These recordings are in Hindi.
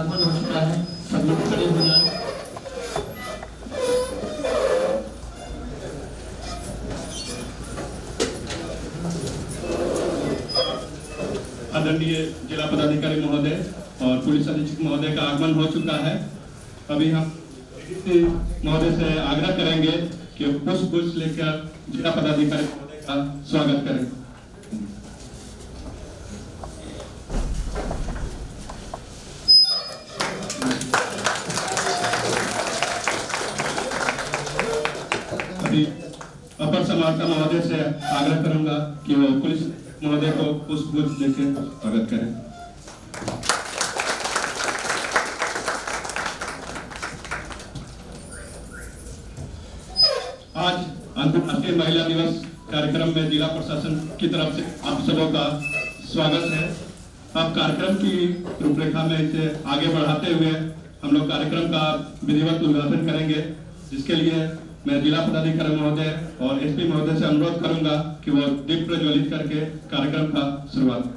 आगमन हो चुका है। सब लोग खड़े हो जाए। आदरणीय जिला पदाधिकारी महोदय और पुलिस अधीक्षक महोदय का आगमन हो चुका है। अभी हम महोदय से आग्रह करेंगे कि पुष्प गुच्छ लेकर जिला पदाधिकारी महोदय का स्वागत करें। अभी अपर समाहर्ता महोदय से आग्रह करूंगा कि वो पुलिस महोदय को पुष्प गुच्छ देकर स्वागत करें। आज अंतर्राष्ट्रीय महिला दिवस कार्यक्रम में जिला प्रशासन की तरफ से आप सबों का स्वागत है। अब कार्यक्रम की रूपरेखा में इसे आगे बढ़ाते हुए हम लोग कार्यक्रम का विधिवत उद्घाटन करेंगे, जिसके लिए मैं जिला पदाधिकारी महोदय और एसपी महोदय से अनुरोध करूंगा कि वो दीप प्रज्वलित करके कार्यक्रम का शुरुआत।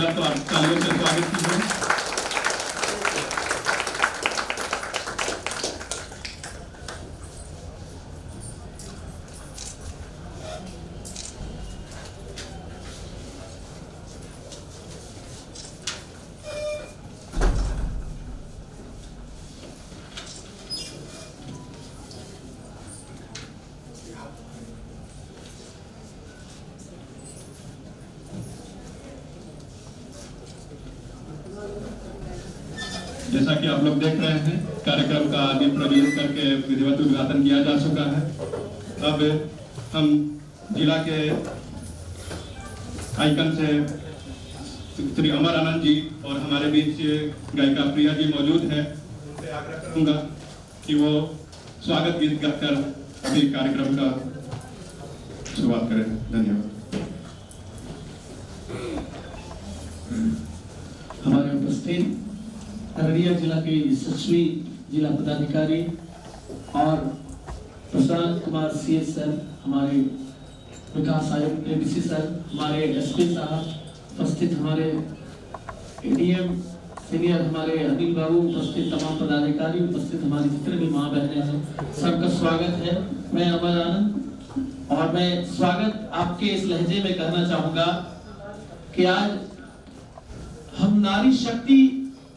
तो आप तालियों से स्वागत कीजिए। जैसा कि आप लोग देख रहे हैं, कार्यक्रम का दीप प्रज्वलित करके विधिवत उद्घाटन किया जा चुका है। अब हम जिला के आइकन से श्री अमर आनंद जी और हमारे बीच गायिका प्रिया जी मौजूद है, उनसे आग्रह करूंगा कि वो स्वागत गीत गाकर अभी कार्यक्रम का शुरुआत करें। धन्यवाद। हमारे उपस्थित अररिया जिला के यशस्वी जिला पदाधिकारी और प्रशांत कुमार सीएस सर, हमारे विकास आयुक्त एडीसी सर, हमारे एसपी साहब उपस्थित, हमारे एडीएम सीनियर हमारे अनिल बाबू उपस्थित, तमाम पदाधिकारी उपस्थित, हमारी जितने भी माँ बहनें हैं, सबका स्वागत है। मैं अमर आनंद और मैं स्वागत आपके इस लहजे में कहना चाहूंगा कि आज हम नारी शक्ति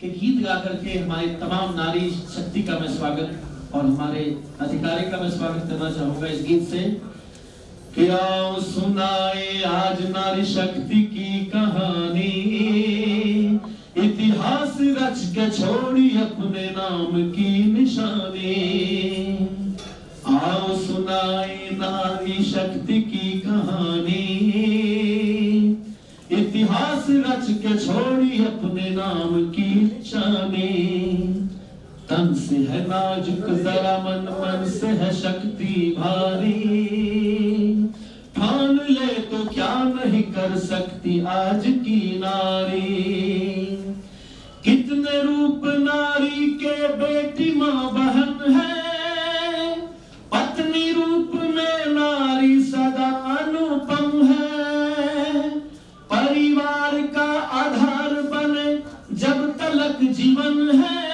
के गीत गा करके हमारे तमाम नारी शक्ति का मैं स्वागत और हमारे अधिकारी का मैं स्वागत करना चाहूंगा इस गीत से कि आओ सुनाए आज नारी शक्ति की कहानी, इतिहास रच के छोड़ी अपने नाम की निशानी। आओ सुनाए नारी शक्ति की कहानी, इतिहास रच के छोड़ी अपने नाम की निशानी। तन से है नाजुक जरा मन, मन से है शक्ति भारी, ठान ले तो क्या नहीं कर सकती आज की नारी। कितने रूप नारी के बेटी माँ बहन है, पत्नी रूप में नारी सदा अनुपम है। परिवार का आधार बने जब तलक जीवन है,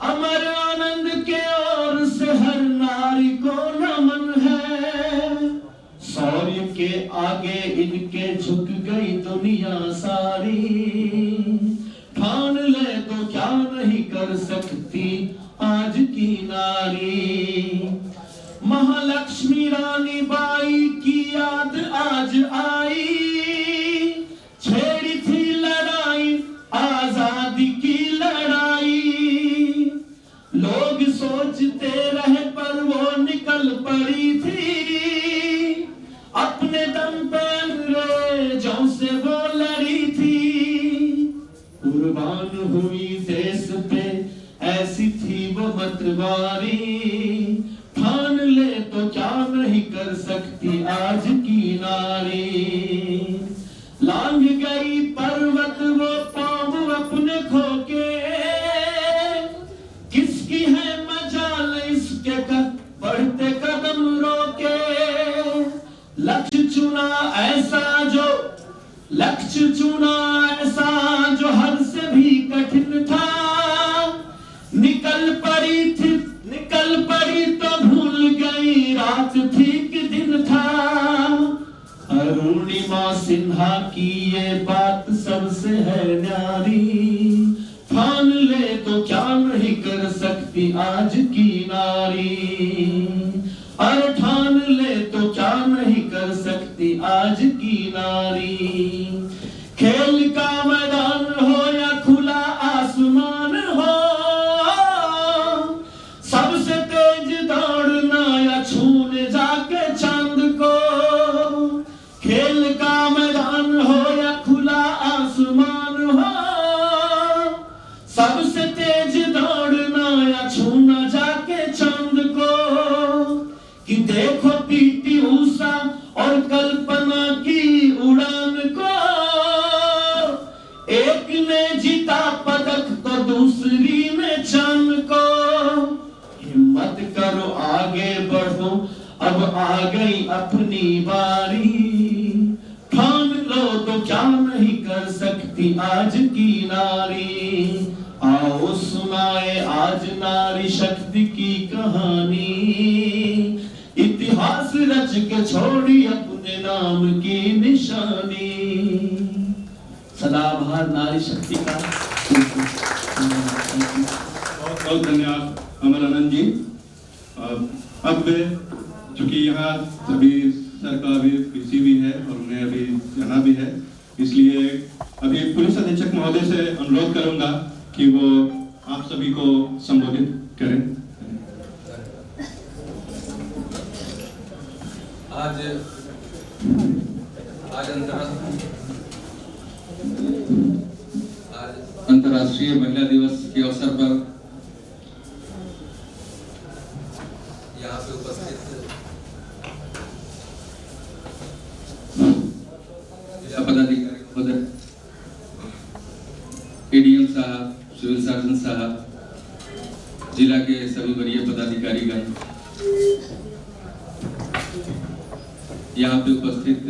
अमर आनंद के ओर से हर नारी को नमन है। शौर्य के आगे इनके झुक गई दुनिया सारी, ठान ले तो क्या नहीं कर सकती आज की नारी। महालक्ष्मी रानी बाई की याद आज आई, छेड़ी थी लड़ाई आजादी की लड़ाई। लोग सोचते रहे पर वो निकल पड़ी थी, अपने दम पर अंग्रेजों से वो लड़ी थी। कुर्बान हुई देश पे ऐसी थी वो मतवारी, ठान ले तो क्या नहीं कर सकती आज की नारी। लांघ गई पर्वत वो पाँव अपने खो के, पड़ी थी निकल पड़ी तो भूल गई रात थी कि दिन था। अरुणिमा सिन्हा की ये बात सबसे है न्यारी, ठान ले तो क्या नहीं कर सकती आज की नारी। अरे ठान ले तो क्या नहीं कर सकती आज की नारी। खेल का मैदान हो या खुला आसमान हो, सबसे तेज दौड़ना या छूने जाके चांद को। खेल का मैदान हो या खुला आसमान हो, सबसे तेज दौड़ना या छूना जाके चांद को। कि देखो पीटी ऊषा और कल्पना की उड़ान को, एक ने जीता पदक तो दूसरी ने चांद को। हिम्मत करो आगे बढ़ो अब आ गई अपनी बारी, ठान लो तो क्या नहीं कर सकती आज की नारी। आओ सुनाए आज नारी शक्ति की कहानी, इतिहास रच के छोड़ी अपने नाम की निशानी। सदाबहार नारी शक्ति का बहुत बहुत धन्यवाद अमलानंद जी। अब चूंकि यहाँ सभी सर का अभी पीसी भी है और उन्हें अभी जाना भी है, इसलिए अभी पुलिस अधीक्षक महोदय से अनुरोध करूंगा कि वो आप सभी को संबोधित करें। आज अंतर्राष्ट्रीय महिला दिवस के अवसर पर यहाँ पे उपस्थित जिला पदाधिकारी महोदय, एडीएम साहब, सिविल सर्जन साहब, जिला के सभी वरीय पदाधिकारीगण, यहाँ पे उपस्थित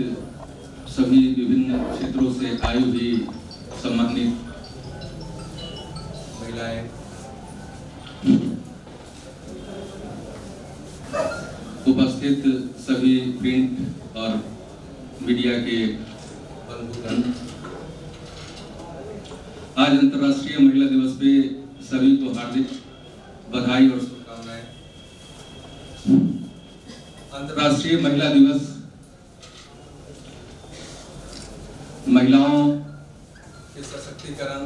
सभी विभिन्न क्षेत्रों से आई हुई सम्मानित महिलाएं, उपस्थित सभी प्रिंट और मीडिया के बंधुगण, आज अंतर्राष्ट्रीय महिला दिवस पे सभी को हार्दिक बधाई और शुभकामनाएं। अंतर्राष्ट्रीय महिला दिवस महिलाओं के सशक्तिकरण,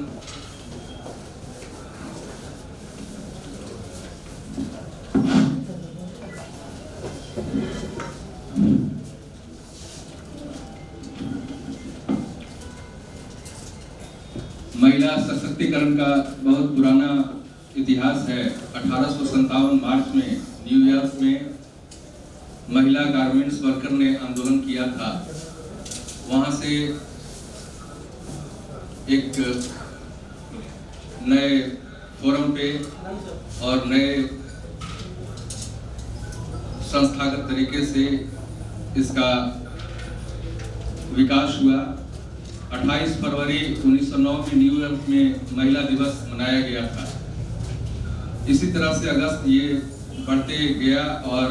महिला सशक्तिकरण का बहुत पुराना इतिहास है। 1857 मार्च में न्यूयॉर्क में महिला गारमेंट्स वर्कर ने आंदोलन किया था। वहां से एक नए फोरम पे और नए संस्थागत तरीके से इसका विकास हुआ। 28 फरवरी 1909 में न्यूयॉर्क में महिला दिवस मनाया गया था। इसी तरह से अगस्त ये बढ़ते गया और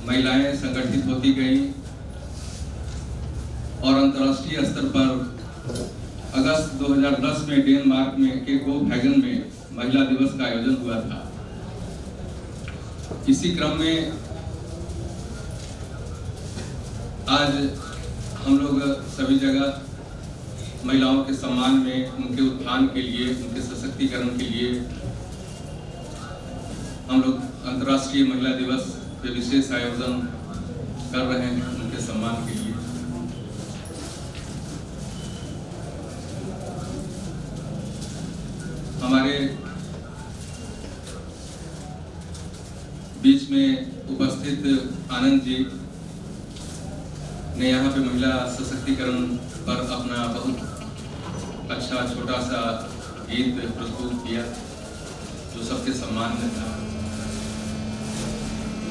महिलाएं संगठित होती गईं और अंतर्राष्ट्रीय स्तर पर अगस्त 2010 में डेनमार्क में के कोपेनहेगन में महिला दिवस का आयोजन हुआ था। इसी क्रम में आज हम लोग सभी जगह महिलाओं के सम्मान में, उनके उत्थान के लिए, उनके सशक्तिकरण के लिए हम लोग अंतर्राष्ट्रीय महिला दिवस पे विशेष आयोजन कर रहे हैं उनके सम्मान के लिए। हमारे बीच में उपस्थित आनंद जी ने यहाँ पे महिला सशक्तिकरण पर अपना बहुत अच्छा छोटा सा गीत प्रस्तुत किया जो सबके सम्मान में था।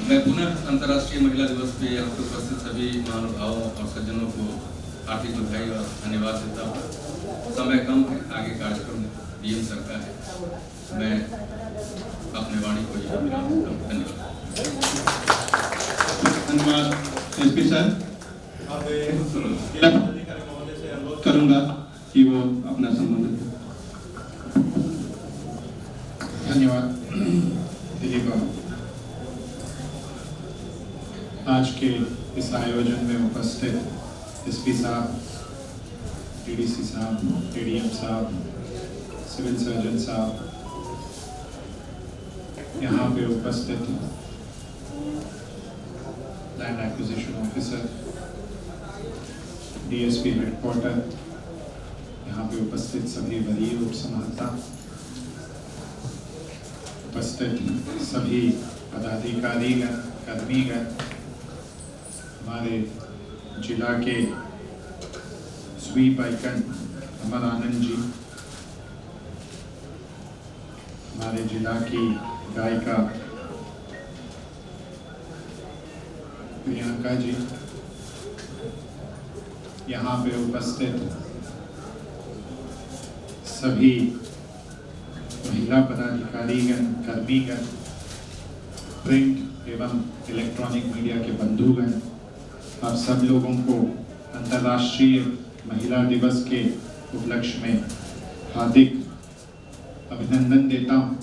मैं पुनः अंतर्राष्ट्रीय महिला दिवस पे यहाँ पे उपस्थित सभी महानुभावों और सज्जनों को हार्दिक बधाई और धन्यवाद देता हूँ। समय कम है, आगे कार्यक्रम में डीएम सर का है। मैं अपने वाणी को यही विराम देता हूं। धन्यवाद एसपी सर। अब जिला पदाधिकारी महोदय से अनुरोध करूंगा कि वो अपना संबोधन करें। धन्यवाद दिलीप बाबू। आज के इस आयोजन में उपस्थित एसपी साहब, डीडीसी साहब, डीडीएम साहब, सिविल सर्जन साहब, यहाँ पे उपस्थित land acquisition officer, DSP headquarter, यहाँ पे उपस्थित सभी वरीय उप संहर्ता, उपस्थित सभी पदाधिकारीगण, कर्मीगण, हमारे जिला के स्वीप आइकन अमर आनंद जी, हमारे जिला की गायिका प्रियंका जी, यहाँ पे उपस्थित सभी महिला पदाधिकारीगण, कर्मीगण, प्रिंट एवं इलेक्ट्रॉनिक मीडिया के बंधुगण, आप सब लोगों को अंतर्राष्ट्रीय महिला दिवस के उपलक्ष्य में हार्दिक अभिनंदन देता हूं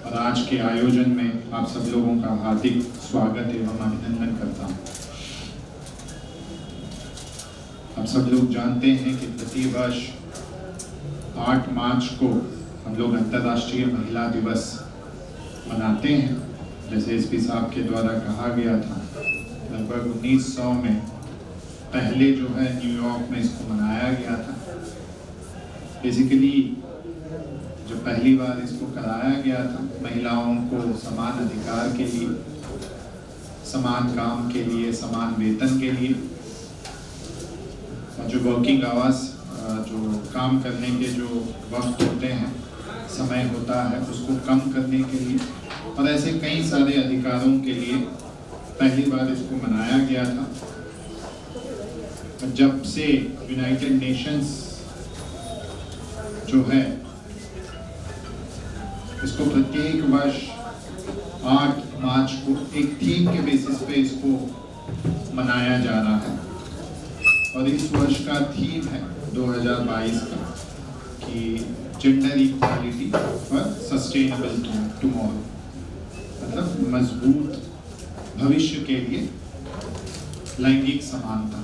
और आज के आयोजन में आप सब लोगों का हार्दिक स्वागत एवं अभिनंदन करता हूं। आप सब लोग जानते हैं कि प्रति वर्ष 8 मार्च को हम लोग अंतर्राष्ट्रीय महिला दिवस मनाते हैं। जैसे एसपी साहब के द्वारा कहा गया था, लगभग 1900 में पहले जो है न्यूयॉर्क में इसको मनाया गया था। बेसिकली जो पहली बार इसको कराया गया था, महिलाओं को समान अधिकार के लिए, समान काम के लिए, समान वेतन के लिए, और जो वर्किंग आवर्स, जो काम करने के जो वक्त होते हैं, समय होता है, उसको कम करने के लिए और ऐसे कई सारे अधिकारों के लिए पहली बार इसको मनाया गया था। जब से यूनाइटेड नेशंस जो है इसको प्रत्येक वर्ष 8 मार्च को एक थीम के बेसिस पे इसको मनाया जा रहा है और इस वर्ष का थीम है 2022 का कि gender equality for sustainable tomorrow, मतलब मजबूत भविष्य के लिए लैंगिक समानता।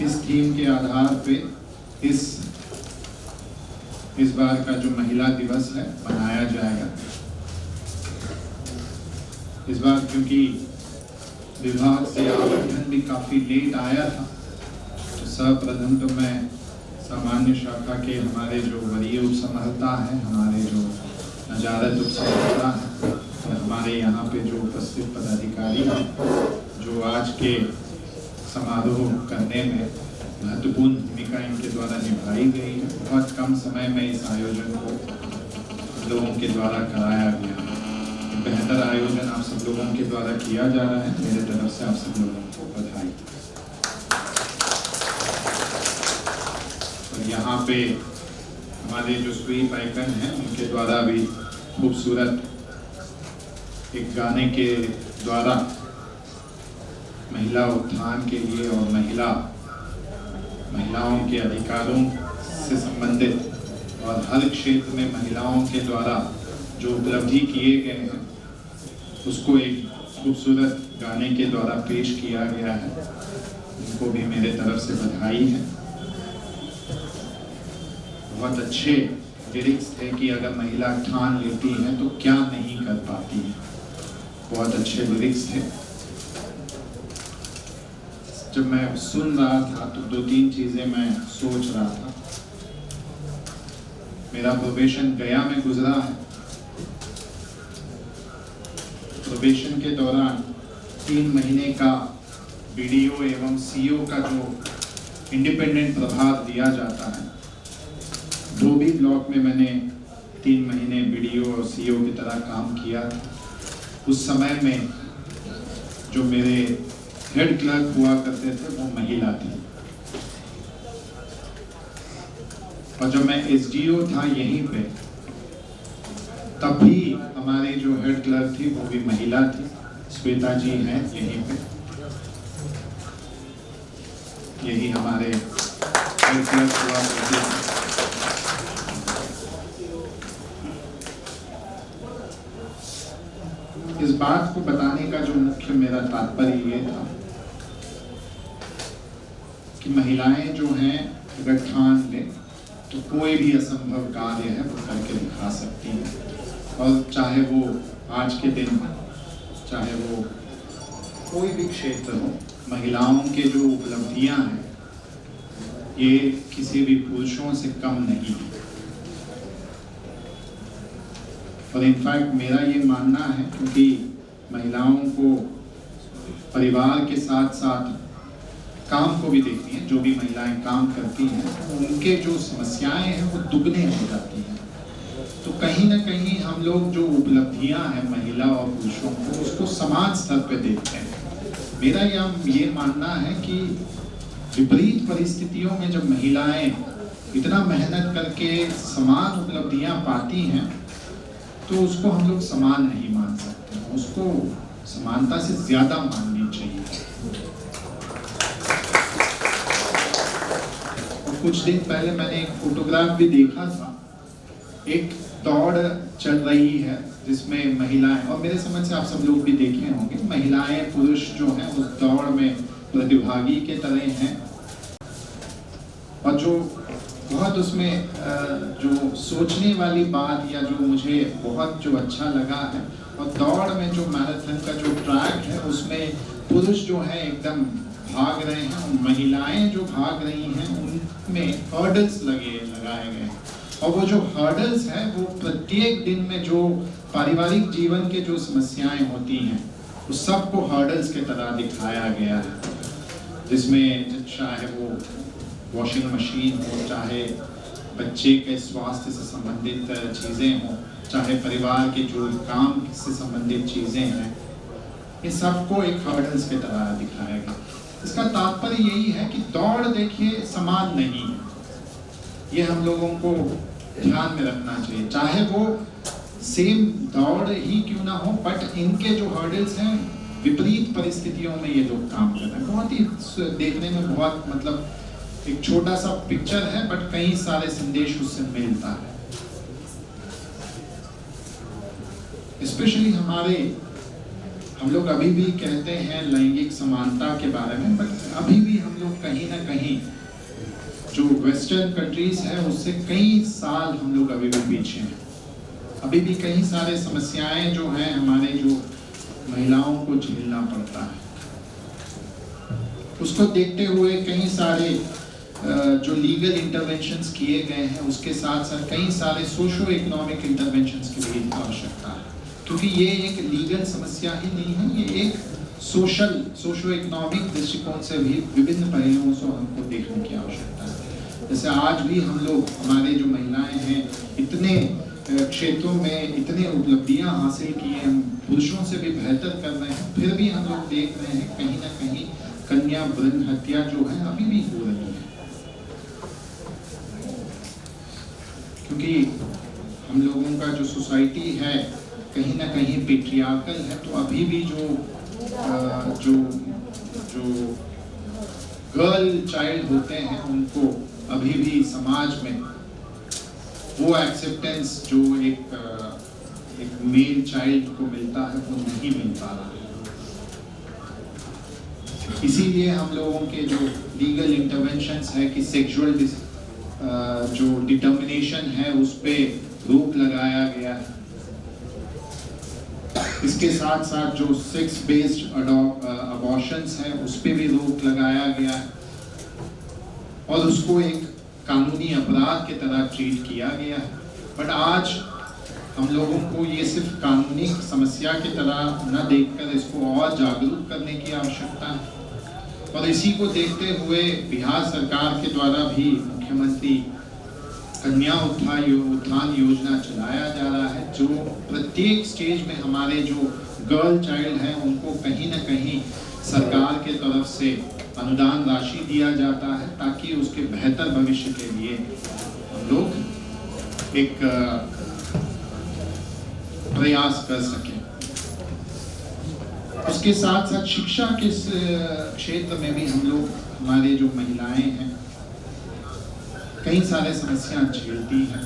इस थीम के आधार पे इस बार का जो महिला दिवस है मनाया जाएगा। इस बार क्योंकि विभाग से आवेदन भी काफी लेट आया था, तो सर्वप्रथम तो मैं सामान्य शाखा के हमारे जो वरीय उप संहर्ता हैं, हमारे जो नजारत उप संहर्ता हैं और हमारे यहाँ पे जो उपस्थित पदाधिकारी हैं, जो आज के समारोह करने में महत्वपूर्ण भूमिका इनके द्वारा निभाई गई है। बहुत कम समय में इस आयोजन को लोगों के द्वारा कराया गया है। बेहतर आयोजन आप सब लोगों के द्वारा किया जा रहा है। मेरे तरफ से आप सब लोगों को बधाई। और यहाँ पे हमारे जो स्वीप आइकन हैं उनके द्वारा भी खूबसूरत एक गाने के द्वारा महिला उत्थान के लिए और महिलाओं के अधिकारों से संबंधित और हर क्षेत्र में महिलाओं के द्वारा जो उपलब्धि किए गए हैं उसको एक खूबसूरत गाने के द्वारा पेश किया गया है। उनको भी मेरे तरफ से बधाई है। बहुत अच्छे लिरिक्स थे कि अगर महिला ठान लेती है तो क्या नहीं कर पाती है। बहुत अच्छे लिरिक्स थे। जब मैं सुन रहा था तो 2-3 चीजें मैं सोच रहा था। मेरा प्रोबेशन गया में गुजरा है। प्रोबेशन के दौरान 3 महीने का बीडीओ एवं सीओ का जो इंडिपेंडेंट प्रभार दिया जाता है, धोबी ब्लॉक में मैंने 3 महीने बीडीओ और सीओ की तरह काम किया। उस समय में जो मेरे हेड क्लर्क हुआ करते थे वो महिला थी। और जब मैं SDO था यहीं पे, तब भी हमारी जो हेड क्लर्क थी वो भी महिला थी, श्वेता जी हैं यहीं पे, यही हमारे हेड क्लर्क हुआ करती थी। इस बात को बताने का जो मुख्य मेरा तात्पर्य ये था कि महिलाएं जो हैं अगर ठान लें तो कोई भी असंभव कार्य है वो करके दिखा सकती हैं, और चाहे वो आज के दिन, चाहे वो कोई भी क्षेत्र हो, महिलाओं के जो उपलब्धियां हैं ये किसी भी पुरुषों से कम नहीं है। और इनफैक्ट मेरा ये मानना है, क्योंकि महिलाओं को परिवार के साथ साथ काम को भी देखती हैं, जो भी महिलाएं काम करती हैं उनके जो समस्याएं हैं वो दुगने हो जाती हैं। तो कहीं ना कहीं हम लोग जो उपलब्धियां हैं महिला और पुरुषों को, उसको समान स्तर पे देखते हैं। मेरा ये मानना है कि विपरीत परिस्थितियों में जब महिलाएं इतना मेहनत करके समान उपलब्धियां पाती हैं तो उसको हम लोग समान नहीं मान सकते, उसको समानता से ज्यादा माननी चाहिए। और कुछ दिन पहले मैंने एक फोटोग्राफ भी देखा था, एक दौड़ चल रही है जिसमें महिलाएं, और मेरे समझ से आप सब लोग भी देखे होंगे, महिलाएं पुरुष जो हैं उस दौड़ में प्रतिभागी के तरह हैं। और जो बहुत उसमें जो सोचने वाली बात या जो मुझे बहुत जो अच्छा लगा है, और दौड़ में जो मैराथन का जो ट्रैक है उसमें पुरुष जो है एकदम भाग रहे हैं और महिलाएं जो भाग रही हैं उनमें हर्डल्स लगाए गए, और वो जो हर्डल्स है वो प्रत्येक दिन में जो पारिवारिक जीवन के जो समस्याएं होती हैं उस सबको हर्डल्स के तरह दिखाया गया है, जिसमें चाहे वो वॉशिंग मशीन हो, चाहे बच्चे के स्वास्थ्य से संबंधित चीज़ें हों, चाहे परिवार के जो काम से संबंधित चीज़ें हैं, ये सबको एक हर्डल्स के तरह दिखाया गया। इसका तात्पर्य यही है कि दौड़ देखिए समान नहीं है, ये हम लोगों को ध्यान में रखना चाहिए। चाहे वो सेम दौड़ ही क्यों ना हो, बट इनके जो हर्डल्स हैं विपरीत परिस्थितियों में ये लोग काम कर रहे हैं। बहुत ही देखने में बहुत मतलब एक छोटा सा पिक्चर है बट कई सारे संदेश उससे मिलता है। स्पेशली हम लोग अभी भी कहते हैं लैंगिक समानता के बारे में, बट अभी भी हम लोग कहीं ना कहीं जो वेस्टर्न कंट्रीज है उससे कई साल हम लोग अभी भी पीछे हैं। अभी भी कई सारे समस्याएं जो हैं हमारे जो महिलाओं को झेलना पड़ता है, उसको देखते हुए कई सारे जो लीगल इंटरवेंशंस किए गए हैं, उसके साथ साथ कई सारे सोशो इकोनॉमिक इंटरवेंशंस की भी आवश्यकता है, क्योंकि ये एक लीगल समस्या ही नहीं है, ये एक सोशो इकोनॉमिक दृष्टिकोण से भी विभिन्न पहलुओं से हमको देखने की आवश्यकता है। जैसे आज भी हम लोग, हमारे जो महिलाएं हैं इतने क्षेत्रों में इतने उपलब्धियां हासिल की हैं, हम पुरुषों से भी बेहतर कर रहे हैं, फिर भी हम लोग देख रहे हैं कहीं ना कहीं कन्या भ्रूण हत्या जो है अभी भी हो रही है, क्योंकि हम लोगों का जो सोसाइटी है कहीं ना कहीं पेट्रियार्कल है। तो अभी भी जो गर्ल चाइल्ड होते हैं उनको अभी भी समाज में वो एक्सेप्टेंस जो एक मेल चाइल्ड को मिलता है वो नहीं मिल पा रहा है। इसीलिए हम लोगों के जो लीगल इंटरवेंशंस है कि सेक्सुअल जो डिटर्मिनेशन है उस पे रोक लगाया गया है। इसके साथ साथ जो सेक्स बेस्ड अबॉर्शंस है उस पे भी रोक लगाया गया है और उसको एक कानूनी अपराध की तरह ट्रीट किया गया है। बट आज हम लोगों को ये सिर्फ कानूनी समस्या की तरह न देखकर इसको और जागरूक करने की आवश्यकता है। और इसी को देखते हुए बिहार सरकार के द्वारा भी मुख्यमंत्री कन्या उत्थान योजना चलाया जा रहा है, जो प्रत्येक स्टेज में हमारे जो गर्ल चाइल्ड हैं उनको कहीं ना कहीं सरकार के तरफ से अनुदान राशि दिया जाता है ताकि उसके बेहतर भविष्य के लिए हम हम लोग एक प्रयास कर सकें। उसके साथ साथ शिक्षा के क्षेत्र में भी हम लोग, हमारे जो महिलाएं हैं, कई सारे समस्या झेलती हैं।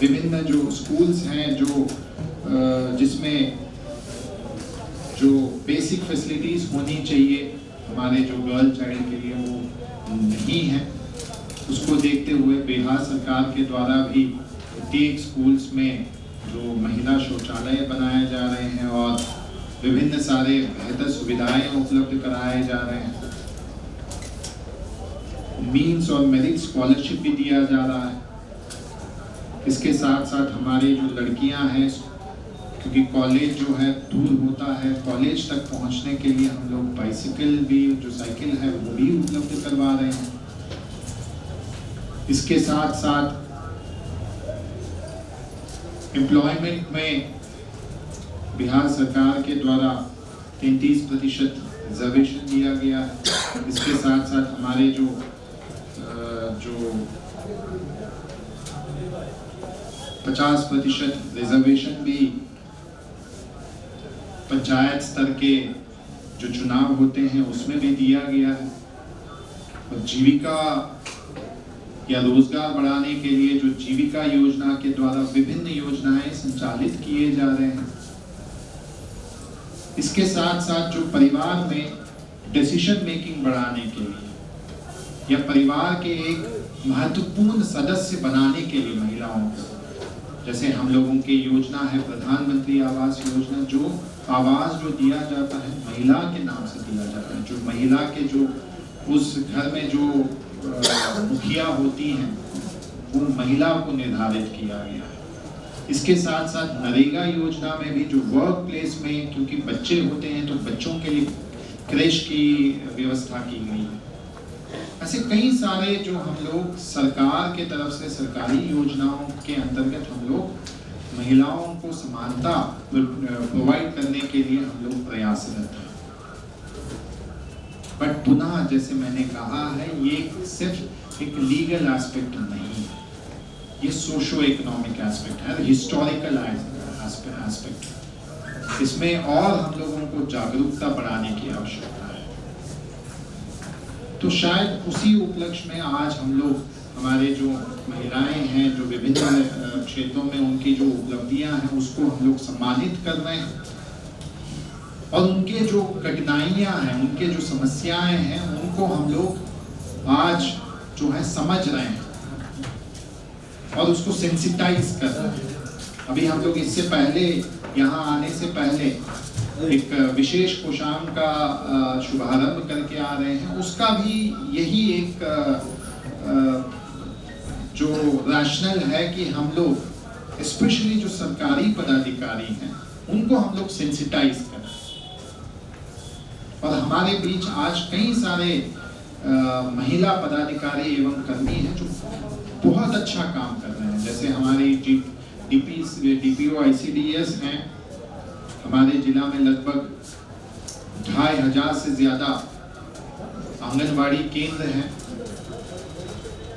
विभिन्न जो स्कूल्स हैं जो जिसमें जो बेसिक फैसिलिटीज होनी चाहिए हमारे जो गर्ल चाइल्ड के लिए वो नहीं है। उसको देखते हुए बिहार सरकार के द्वारा भी प्रत्येक स्कूल्स में जो महिला शौचालय बनाए जा रहे हैं और विभिन्न सारे बेहतर सुविधाएं उपलब्ध कराए जा रहे हैं। मीन्स और मेरिट स्कॉलरशिप भी दिया जा रहा है। इसके साथ साथ हमारे जो लड़कियां हैं, क्योंकि कॉलेज जो है दूर होता है, कॉलेज तक पहुंचने के लिए हम लोग बाइसिकल भी, जो साइकिल है वो भी उपलब्ध करवा रहे हैं। इसके साथ साथ एम्प्लॉयमेंट में बिहार सरकार के द्वारा 33% रिजर्वेशन दिया गया है। इसके साथ साथ हमारे जो 50% रिजर्वेशन भी पंचायत स्तर के जो चुनाव होते हैं उसमें भी दिया गया है। और जीविका या रोजगार बढ़ाने के लिए जो जीविका योजना के द्वारा विभिन्न योजनाएं संचालित किए जा रहे हैं। इसके साथ साथ जो परिवार में डिसीजन मेकिंग बढ़ाने के लिए या परिवार के एक महत्वपूर्ण सदस्य बनाने के लिए महिलाओं को, जैसे हम लोगों की योजना है प्रधानमंत्री आवास योजना, जो आवास जो दिया जाता है महिला के नाम से दिया जाता है। जो महिला के जो उस घर में जो मुखिया होती हैं वो महिला को निर्धारित किया गया है। इसके साथ साथ नरेगा योजना में भी जो वर्क प्लेस में, क्योंकि बच्चे होते हैं तो बच्चों के लिए क्रेश की व्यवस्था की गई है। ऐसे कई सारे जो हम लोग सरकार के तरफ से सरकारी योजनाओं के अंतर्गत हम लोग महिलाओं को समानता प्रोवाइड करने के लिए हम लोग प्रयासरत हैं। बट पुनः जैसे मैंने कहा है, ये सिर्फ एक लीगल एस्पेक्ट नहीं है, ये सोशो इकोनॉमिक एस्पेक्ट है, हिस्टोरिकल एस्पेक्ट है। इसमें और हम लोगों को जागरूकता बढ़ाने की आवश्यकता है। तो शायद उसी उपलक्ष्य में आज हम लोग, हमारे जो महिलाएं हैं जो विभिन्न क्षेत्रों में उनकी जो उपलब्धियां हैं उसको हम लोग सम्मानित कर रहे हैं। और उनके जो कठिनाइयां हैं, उनके जो समस्याएं हैं, उनको हम लोग आज जो है समझ रहे हैं और उसको सेंसिटाइज कर रहे हैं। अभी हम लोग इससे पहले, यहाँ आने से पहले एक विशेष कोषांग का शुभारंभ करके आ रहे हैं। उसका भी यही एक जो रैशनल है कि हम लोग स्पेशली जो सरकारी पदाधिकारी हैं उनको हम लोग सेंसिटाइज करें। और हमारे बीच आज कई सारे महिला पदाधिकारी एवं कर्मी हैं जो बहुत अच्छा काम कर रहे हैं। जैसे हमारी DPO ICDS हैं, हमारे जिला में लगभग 2500 से ज्यादा आंगनबाड़ी केंद्र हैं।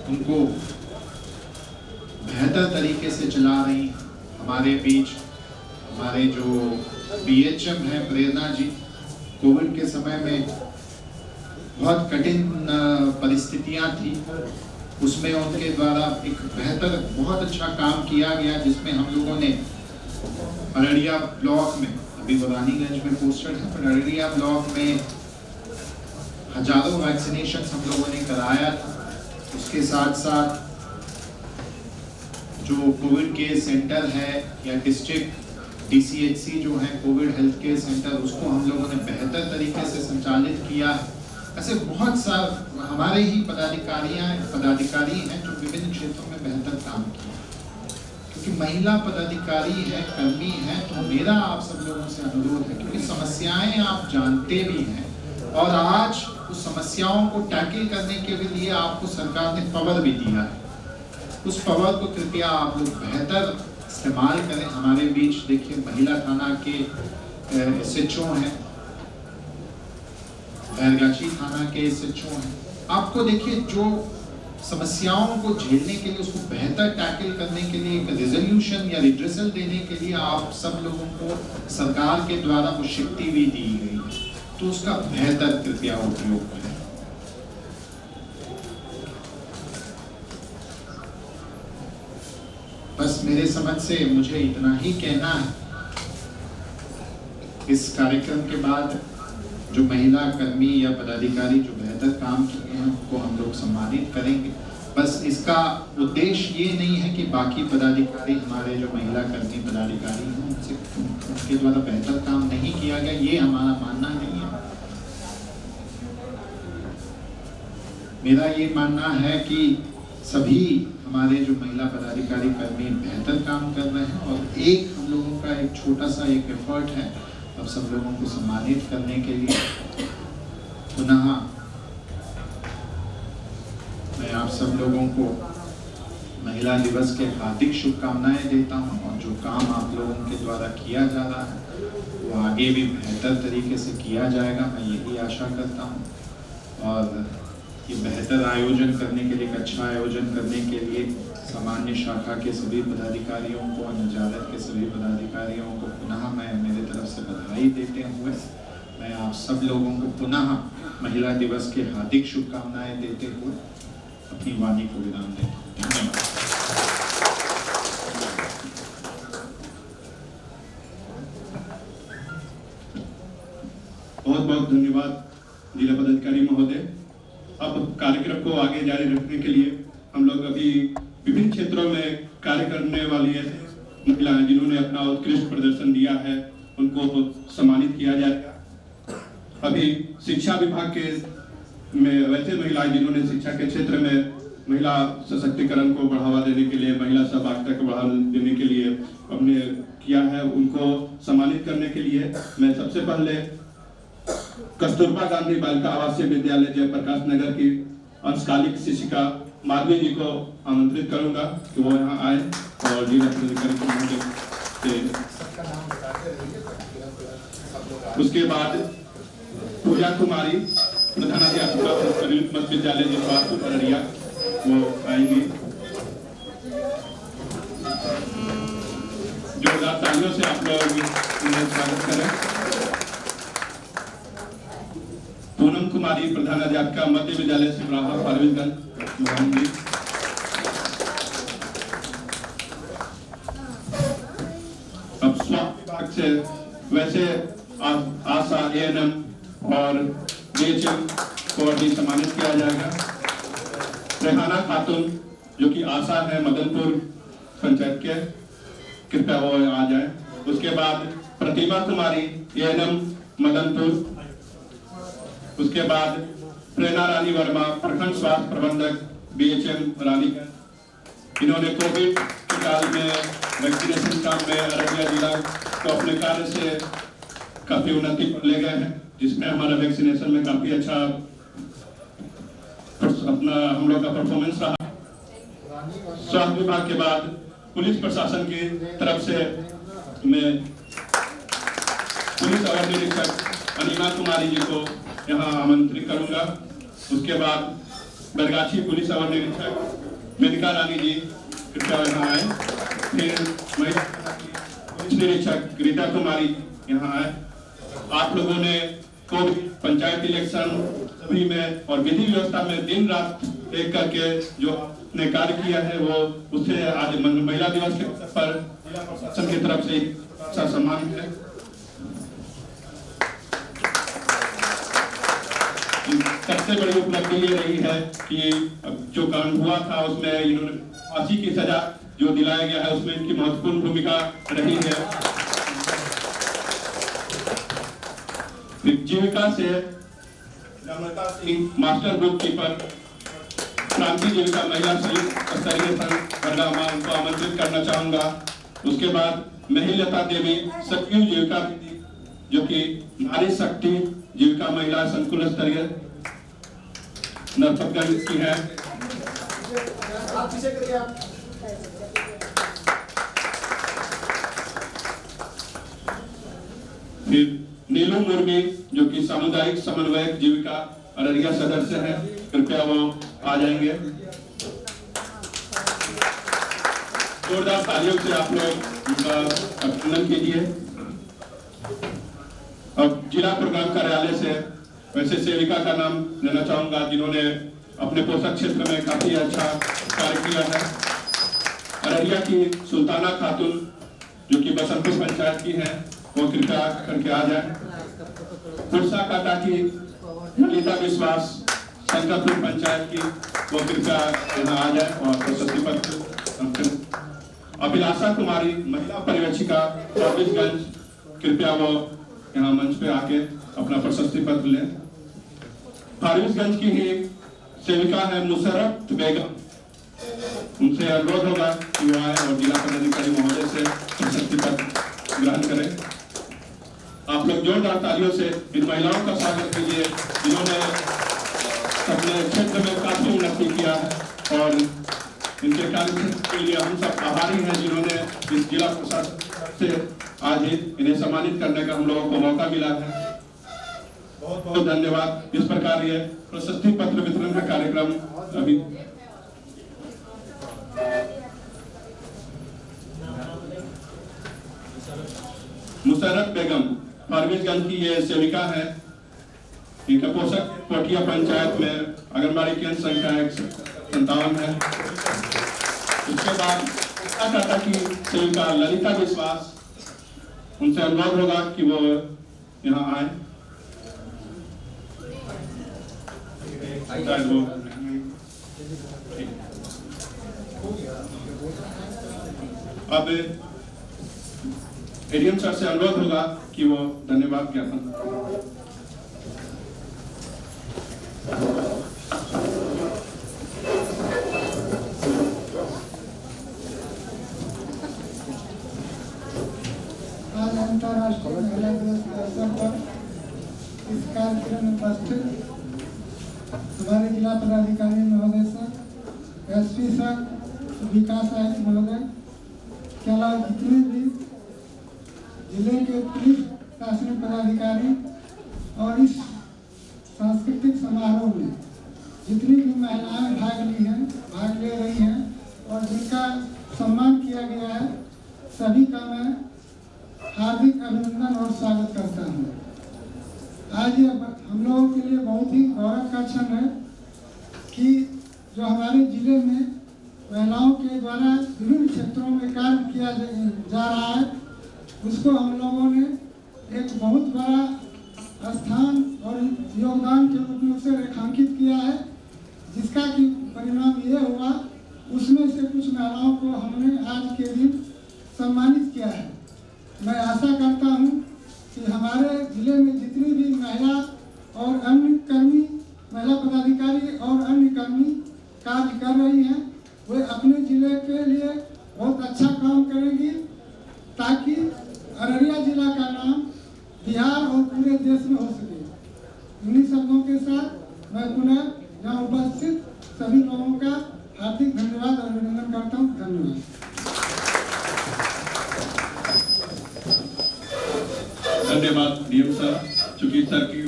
उनको बेहतर तरीके से चला रही हैं। हमारे बीच हमारे जो BHM हैं प्रेरणा जी, कोविड के समय में बहुत कठिन परिस्थितियां थी, उसमें उनके द्वारा एक बेहतर बहुत अच्छा काम किया गया, जिसमें हम लोगों ने अररिया ब्लॉक में, अभी रानीगंज में पोस्टेड है, पर अररिया ब्लॉक में हजारों वैक्सीनेशन हम लोगों ने कराया था। उसके साथ साथ जो कोविड केयर सेंटर है या डिस्ट्रिक्ट DCHC जो है कोविड हेल्थ केयर सेंटर, उसको हम लोगों ने बेहतर तरीके से संचालित किया है। ऐसे बहुत सारे हमारे ही पदाधिकारी हैं जो विभिन्न क्षेत्रों में बेहतर काम किया। क्योंकि महिला पदाधिकारी है, कर्मी है, तो मेरा आप सब लोगों से अनुरोध है, क्योंकि समस्याएं आप जानते भी हैं और आज उस समस्याओं को टैकल करने के लिए आपको सरकार ने पावर भी दिया है। उस पावर को कृपया आप लोग बेहतर इस्तेमाल करें। हमारे बीच देखिए महिला थाना के SHO हैं, बैरगाछी थाना के SHO हैं। आपको देखिए जो समस्याओं को झेलने के लिए, उसको बेहतर टैकल करने के लिए, एक रिजोल्यूशन या रिड्रेसल देने के लिए आप सब लोगों को सरकार के द्वारा वो शक्ति भी दी गई है, तो उसका बेहतर कृपया उपयोग करें। बस मेरे समझ से मुझे इतना ही कहना है। इस कार्यक्रम के बाद जो महिला कर्मी या पदाधिकारी जो बेहतर काम किए हैं उनको हम लोग सम्मानित करेंगे। बस इसका उद्देश्य ये नहीं है कि बाकी पदाधिकारी, हमारे जो महिला कर्मी पदाधिकारी हैं उनके द्वारा बेहतर काम नहीं किया गया, ये हमारा मानना नहीं है। मेरा ये मानना है कि सभी हमारे जो महिला पदाधिकारी कर्मी बेहतर काम कर रहे हैं और एक हम लोगों का एक छोटा सा एक एफर्ट है अब सब लोगों को सम्मानित करने के लिए। पुनः मैं आप सब लोगों को महिला दिवस के हार्दिक शुभकामनाएं देता हूं और जो काम आप लोगों के द्वारा किया जा रहा है वो आगे भी बेहतर तरीके से किया जाएगा, मैं यही आशा करता हूं। और ये बेहतर आयोजन करने के लिए, एक अच्छा आयोजन करने के लिए सामान्य शाखा के सभी पदाधिकारियों को और नजारत के सभी पदाधिकारियों को पुनः मैं मेरे तरफ से बधाई देते हुए मैं आप सब लोगों को पुनः महिला दिवस के हार्दिक शुभकामनाएं देते हुए अपनी वाणी को विराम देता हूं। धन्यवाद। बहुत बहुत धन्यवाद जिला पदाधिकारी महोदय। अब कार्यक्रम को आगे जारी रखने के लिए हम लोग अभी विभिन्न क्षेत्रों में कार्य करने वाली ऐसे महिलाएं जिन्होंने अपना उत्कृष्ट प्रदर्शन दिया है उनको सम्मानित किया जाएगा। अभी शिक्षा विभाग के में वैसे महिलाएं जिन्होंने शिक्षा के क्षेत्र में महिला सशक्तिकरण को बढ़ावा देने के लिए, महिला सहभागिता को बढ़ावा देने के लिए हमने किया है, उनको सम्मानित करने के लिए मैं सबसे पहले कस्तूरबा गांधी बालिका आवासीय विद्यालय जयप्रकाश नगर की अंशकालिक शिक्षिका माधवी जी को आमंत्रित करूंगा कि वो यहाँ आए और जिला पदाधिकारी से। उसके बाद पूजा कुमारी प्रधानाध्यापिका मध्य विद्यालय जयपालपुर अररिया वो आएंगी। जोरदार तालियों से आप लोग उन्हें स्वागत करें। पूनम कुमारी प्रधानाध्यापिका मध्य विद्यालय सिमराहा फारबिसगंज मोहन जी। अब स्वास्थ्य विभाग से वैसे आशा एएनएम और बीएचएम को भी सम्मानित किया जाएगा। रेहाना खातून जो कि आशा है मदनपुर पंचायत के, कृपया वो आ जाए। उसके बाद प्रतिभा कुमारी एएनएम मदनपुर। उसके बाद प्रेरणा रानी वर्मा प्रखंड स्वास्थ्य प्रबंधक बीएचएम रानीगंज। इन्होंने कोविड के काल में वैक्सीनेशन काम में अररिया जिला को अपने कार्य से काफी उन्नति पर ले गए हैं, जिसमें हमारा वैक्सीनेशन में काफी अच्छा अपना हम लोग का परफॉर्मेंस रहा। स्वास्थ्य विभाग के बाद पुलिस प्रशासन की तरफ से मैं पुलिस अवर निरीक्षक अनिमा कुमारी जी को यहाँ आमंत्रित करूंगा। उसके बाद बरगाछी पुलिस अवर निरीक्षक मेनका रानी जी कृपया यहाँ आए। फिर महिला पुलिस निरीक्षक रीता कुमारी यहाँ आए। आप लोगों ने कोविड पंचायत इलेक्शन सभी में और विधि व्यवस्था में दिन रात एक करके जो ने कार्य किया है वो उससे आज महिला दिवस के अवसर पर जिला प्रशासन की तरफ से अच्छा सम्मान है। सबसे बड़ी उपलब्धि ये रही है कि जो कांड हुआ था उसमें इन्होंने फांसी की सजा जो दिलाया गया है उसमें इनकी महत्वपूर्ण भूमिका रही है। जीविका से नम्रता सिंह मास्टर बुक कीपर क्रांति जीविका महिला संयुक्त स्तरीय संघ बरगामा उनको आमंत्रित करना चाहूंगा। उसके बाद महिलता देवी सक्रिय जीविका जो कि नारी शक्ति जीविका महिला संकुल स्तरीय नरपतगंज की है। फिर नीलू मुर्मी जो कि सामुदायिक समन्वयक जीविका अररिया सदस्य है, कृपया वो आ जाएंगे। जोरदार तालियों से आप लोग उनका अभिनंदन कीजिए। अब जिला प्रोग्राम कार्यालय से वैसे सेविका का नाम लेना चाहूंगा जिन्होंने अपने पोषक क्षेत्र में काफी अच्छा कार्य किया है। अररिया की सुल्ताना खातून जो कि बसंतपुर पंचायत की है, वो कृपया करके आ जाए। पुरसा काटा की ललिता विश्वास शंकरपुर पंचायत की, वो कृपया यहाँ आ जाए और प्रशस्ति पत्र। अभिलाषा कुमारी महिला पर्यवेक्षिका फारबिसगंज, कृपया वो यहाँ मंच पे आके अपना प्रशस्ति पत्र लें। फारबिसगंज की ही सेविका है मुशर्रफ बेगम, उनसे अनुरोध होगा कि वो आए और जिला पदाधिकारी महोदय से प्रशस्ति पत्र ग्रहण करें। आप लोग जोरदार तालियों से इन महिलाओं का स्वागत कीजिए जिन्होंने अपने क्षेत्र में काफी उन्नति किया है और इनके कार्य के लिए हम सब आभारी हैं जिन्होंने इस जिला प्रशासन से आज इन्हें सम्मानित करने का हम लोगों को मौका मिला है। बहुत बहुत धन्यवाद। इस प्रकार ये प्रशस्ति पत्र वितरण का कार्यक्रम अभी मुशर्रफ बेगम फारबिसगंज की ये सेविका है। इनका पोषक कोटिया पंचायत में आंगनबाड़ी केंद्र संख्या 57 है। उसके बाद टाटा की सेविका ललिता विश्वास, उनसे अनुरोध होगा कि वो यहाँ आए। अब एडीएम सर से अनुरोध होगा कि वो धन्यवाद ज्ञापन। आज अंतर्राष्ट्रीय महिला दिवस के अवसर पर इस कार्यक्रम में उपस्थित हमारे जिला पदाधिकारी महोदय सर, एसपी सर, विकास आयुक्त महोदय के अलावा जितने भी जिले के पुलिस प्रशासनिक पदाधिकारी और इस सांस्कृतिक समारोह में जितनी भी महिलाएं भाग ले रही हैं और जिनका सम्मान किया गया है, सभी का मैं हार्दिक अभिनंदन और स्वागत करता हूँ। आज ये हम लोगों के लिए बहुत ही गौरव का क्षण है कि जो हमारे जिले में महिलाओं के द्वारा विभिन्न क्षेत्रों में कार्य किया जा रहा है, उसको हम लोगों ने एक बहुत बड़ा स्थान और योगदान के रूप में उसे रेखांकित किया है, जिसका कि परिणाम ये हुआ, उसमें से कुछ महिलाओं को हमने आज के दिन सम्मानित किया है। मैं आशा करता हूँ कि हमारे जिले में जितनी भी महिला और अन्य कर्मी, महिला पदाधिकारी और अन्य कर्मी कार्य कर रही हैं, वे अपने जिले के लिए बहुत अच्छा काम करेंगी, ताकि अररिया जिला का नाम बिहार और पूरे देश में हो सके। इन्हीं शब्दों के साथ मैं पुनः यहाँ उपस्थित सभी लोगों का हार्दिक धन्यवाद और अभिनंदन करता हूँ। धन्यवाद। धन्यवाद डीएम सर। चूंकि सर की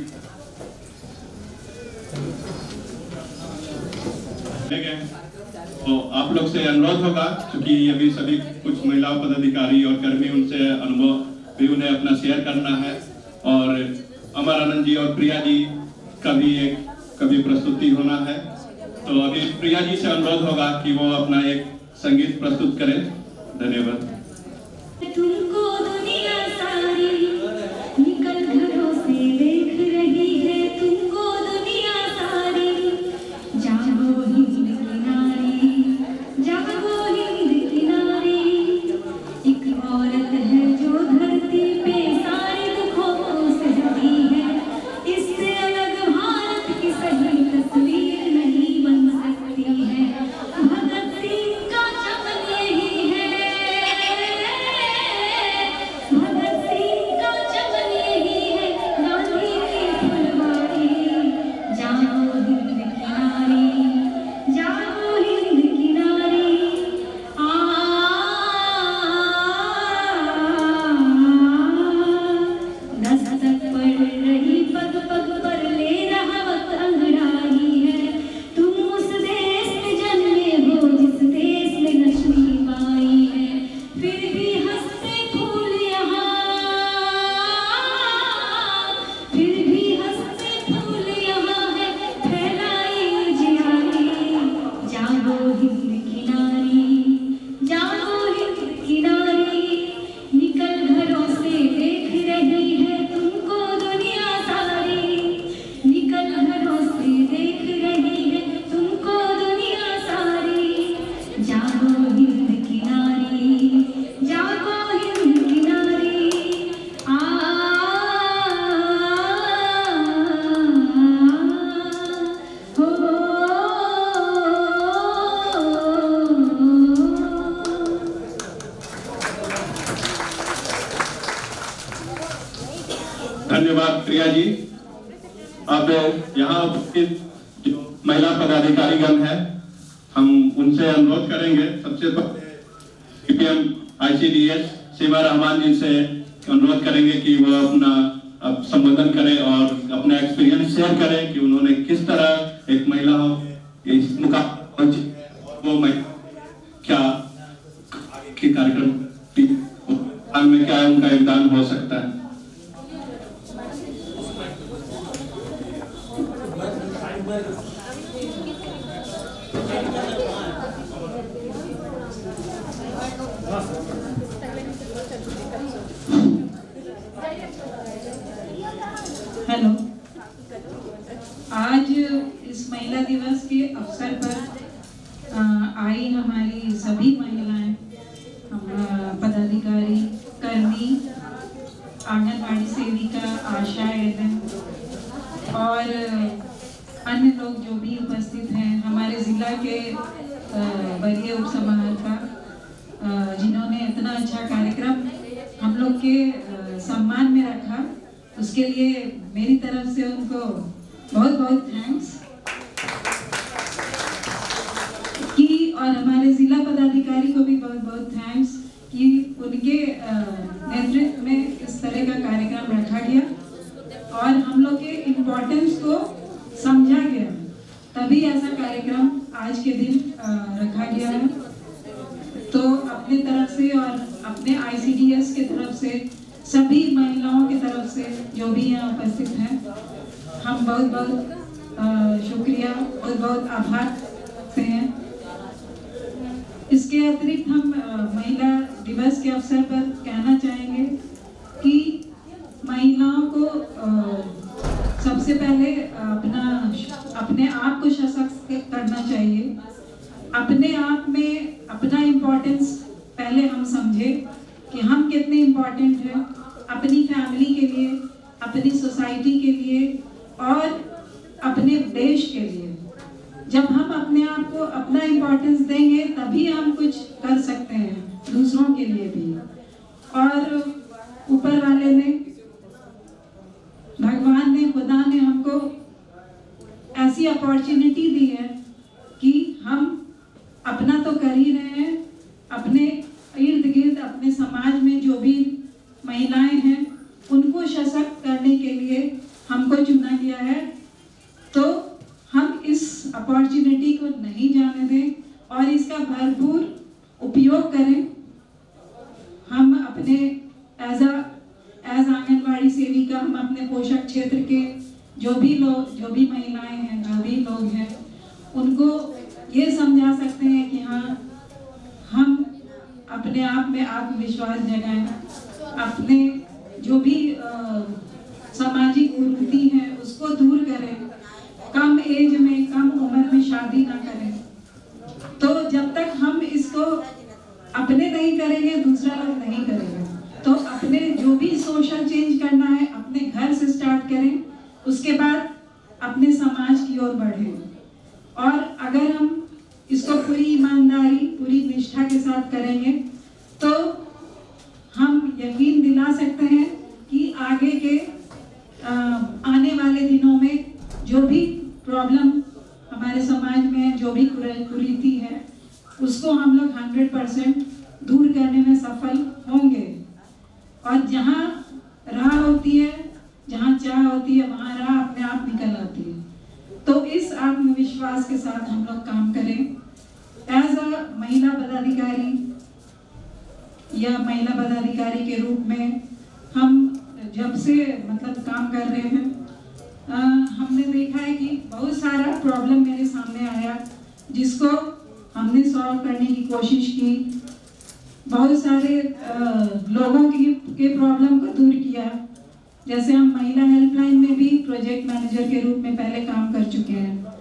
तो आप लोग से अनुरोध होगा, क्योंकि अभी सभी कुछ महिला पदाधिकारी और कर्मी उनसे अनुभव भी उन्हें अपना शेयर करना है, और अमर आनंद जी और प्रिया जी का भी एक कभी प्रस्तुति होना है। तो अभी प्रिया जी से अनुरोध होगा कि वो अपना एक संगीत प्रस्तुत करें। धन्यवाद। धन्यवाद प्रिया जी। अब यहाँ उपस्थित जो महिला पदाधिकारीगण है, हम उनसे अनुरोध करेंगे। सबसे पहले सीपीएम ICDS सीमा रहमान जी से अनुरोध करेंगे कि वो अपना संबोधन करें और अपना एक्सपीरियंस शेयर करें कि उन्होंने किस तरह एक महिला इस मुकाम वो क्या के कार्यक्रम में क्या उनका योगदान हो सकता है। हेलो, आज इस महिला दिवस के अवसर पर आई हमारी सभी महिलाएं, पदाधिकारी, कर्मी, आंगनबाड़ी सेविका, आशा एजेंट और अन्य लोग जो भी उपस्थित हैं, हमारे ज़िला के वरीय उप समाहर्ता जिन्होंने इतना अच्छा कार्यक्रम हम लोग के सम्मान में रखा, उसके लिए मेरी तरफ से उनको बहुत बहुत थैंक्स कि, और हमारे जिला पदाधिकारी को भी बहुत बहुत थैंक्स कि उनके नेतृत्व में इस तरह का कार्यक्रम रखा गया और हम लोग के इम्पोर्टेंस को समझा गया, तभी ऐसा कार्यक्रम आज के दिन रखा गया है। तो अपने तरफ से और अपने ICDS के तरफ से सभी महिलाओं की तरफ से जो भी यहाँ उपस्थित हैं, हम बहुत बहुत शुक्रिया, बहुत बहुत आभार से हैं। इसके अतिरिक्त हम महिला दिवस के अवसर पर कहना चाहेंगे कि महिलाओं को सबसे पहले अपने आप को सशक्त करना चाहिए। अपने आप में अपना इम्पोर्टेंस पहले हम समझें कि हम कितने इम्पोर्टेंट हैं अपनी फैमिली के लिए, अपनी सोसाइटी के लिए और अपने देश के लिए। जब हम अपने आप को अपना इम्पोर्टेंस देंगे तभी हम कुछ कर सकते हैं दूसरों के लिए भी। और ऊपर वाले ने, भगवान ने, खुदा ने हमको ऐसी अपॉर्चुनिटी दी है कि हम अपना तो कर ही रहे हैं, अपने इर्द गिर्द अपने समाज में जो भी महिलाएं हैं उनको सशक्त करने के लिए हमको चुना गया है। तो हम इस अपॉर्चुनिटी को नहीं जाने दें और इसका भरपूर उपयोग करें। हम अपने एज आंगनबाड़ी सेविका, हम अपने पोषक क्षेत्र के जो भी लोग, जो भी महिलाएं हैं, जो भी लोग हैं, उनको ये समझा सकते हैं कि हाँ, हम अपने आप में आत्मविश्वास जगाएं, अपने जो भी सामाजिक कुरीति है उसको दूर करें, कम एज में, कम उम्र में शादी ना करें। तो जब तक हम इसको अपने नहीं करेंगे, दूसरा लोग नहीं करेंगे। तो अपने जो भी सोशल चेंज करना है अपने घर से स्टार्ट करें, उसके बाद अपने समाज की ओर बढ़ें। और अगर हम इसको पूरी ईमानदारी, पूरी निष्ठा के साथ करेंगे तो हम यकीन दिला सकते हैं कि आगे के आने वाले दिनों में जो भी प्रॉब्लम हमारे समाज में है, जो भी कुरीति है, उसको हम लोग 100% दूर करने में सफल होंगे। और जहाँ राह होती है, जहाँ चाह होती है, वहाँ राह अपने आप निकल आती है। तो इस आत्मविश्वास के साथ हम लोग काम करें। एज अ महिला पदाधिकारी या महिला पदाधिकारी के रूप में हम जब से काम कर रहे हैं, हमने देखा है कि बहुत सारा प्रॉब्लम मेरे सामने आया जिसको हमने सॉल्व करने की कोशिश की। बहुत सारे लोगों के प्रॉब्लम को दूर किया। जैसे हम महिला हेल्पलाइन में भी प्रोजेक्ट मैनेजर के रूप में पहले काम कर चुके हैं।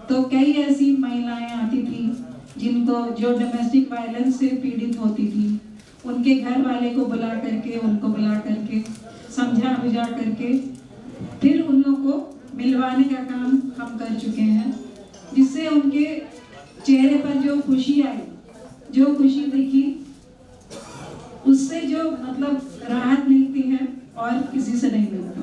तो कई ऐसी महिलाएं आती थी जो डोमेस्टिक वायलेंस से पीड़ित होती थी, उनके घर वाले को बुला करके समझा बुझा करके फिर उन लोगों को मिलवाने का काम हम कर चुके हैं, जिससे उनके चेहरे पर जो खुशी आई, जो खुशी दिखी, उससे जो राहत मिलती है और किसी से नहीं मिलती।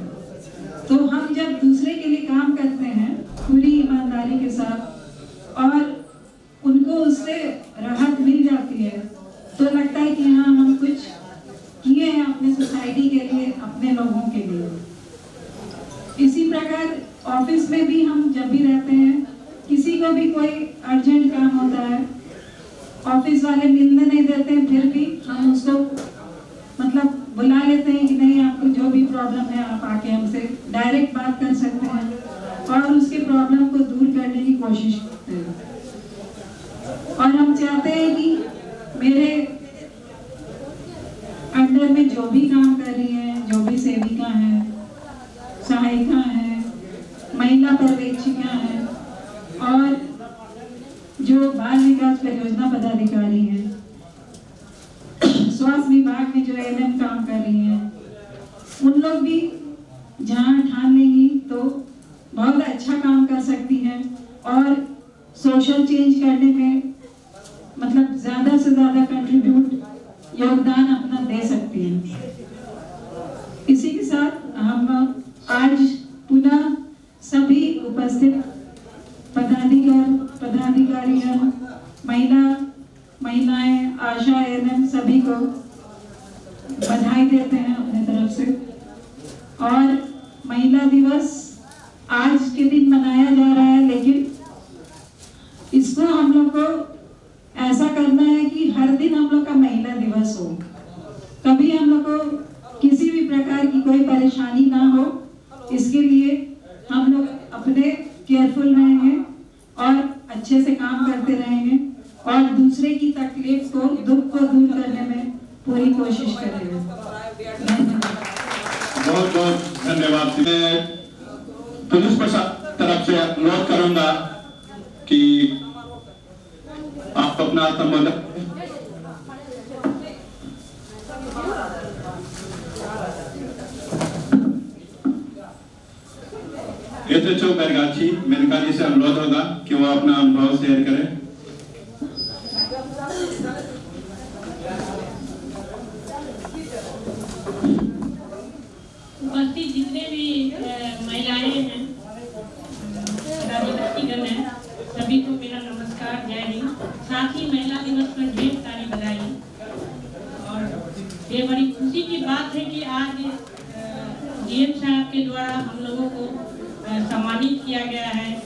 अंडर में जो भी काम कर रही हैं, जो भी सेविका हैं, सहायिका हैं, महिला पर्यवेक्षिका हैं और जो बाल विकास परियोजना पदाधिकारी हैं, स्वास्थ्य विभाग में जो एएनएम काम कर रही हैं, उन लोग भी जहाँ ठान लेंगी तो बहुत अच्छा काम कर सकती हैं और सोशल चेंज करने में मतलब ज़्यादा से ज़्यादा कंट्रीब्यूट योगदान अपना दे सकती हैं। इसी के साथ हम आज पुनः सभी उपस्थित पदाधिकारियों, महिलाएं, आशा एएनएम सभी को बधाई देते हैं अपने तरफ से। और महिला दिवस आज के दिन मनाया जा रहा है, लेकिन इसको हम लोग को ऐसा करना है कि हर दिन हम लोग का महिला दिवस हो, कभी हम लोग को किसी भी प्रकार की कोई परेशानी ना हो। इसके लिए हम लोग अपने केयरफुल रहेंगे और अच्छे से काम करते रहेंगे और दूसरे की तकलीफ को, दुख को दूर करने में पूरी कोशिश करेंगे। बहुत बहुत धन्यवाद। मैं पुलिस प्रशासन तरफ से अनुरोध करूंगा कि आप अपना संबोधन एसएचओ बैरगाछी मेनका जी से अनुरोध होगा कि वो अपना अनुभव शेयर करें। उपस्थित जितने भी महिलाएं हैं, राज्यगण हैं, सभी को मेरा नमस्कार, जय हिंद। साथ ही महिला दिवस पर ढेर सारी बधाई। और ये बड़ी खुशी की बात है कि आज डीएम साहब के द्वारा हम लोगों को सम्मानित किया गया है।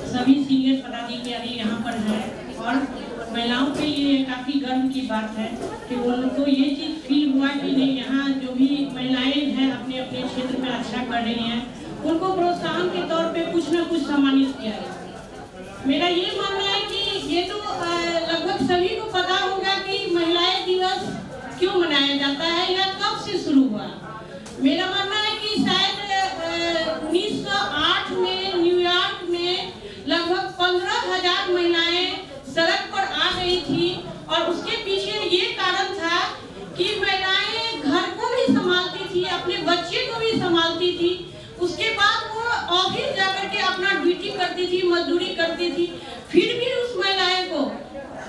सभी सीनियर पदाधिकारी यहाँ पर हैं और महिलाओं के लिए काफ़ी गर्व की बात है कि उनको ये चीज़ फील हुआ कि नहीं, यहाँ जो भी महिलाएं हैं अपने अपने क्षेत्र में अच्छा कर रही हैं, उनको प्रोत्साहन के तौर पे कुछ ना कुछ सम्मानित किया गया। मेरा ये मानना है कि ये तो लगभग सभी को पता होगा कि महिलाएं दिवस क्यों मनाया जाता है या कब से शुरू हुआ। मेरा मानना है कि शायद 1908 में न्यूयॉर्क में लगभग 15,000 महिलाएं सड़क पर आ गई थी और उसके पीछे ये कारण था कि महिलाएं घर को भी संभालती थी, अपने बच्चे को भी संभालती थी, उसके बाद वो ऑफिस जाकर के अपना ड्यूटी करती थी, मजदूरी करती थी। फिर भी उस महिलाएं को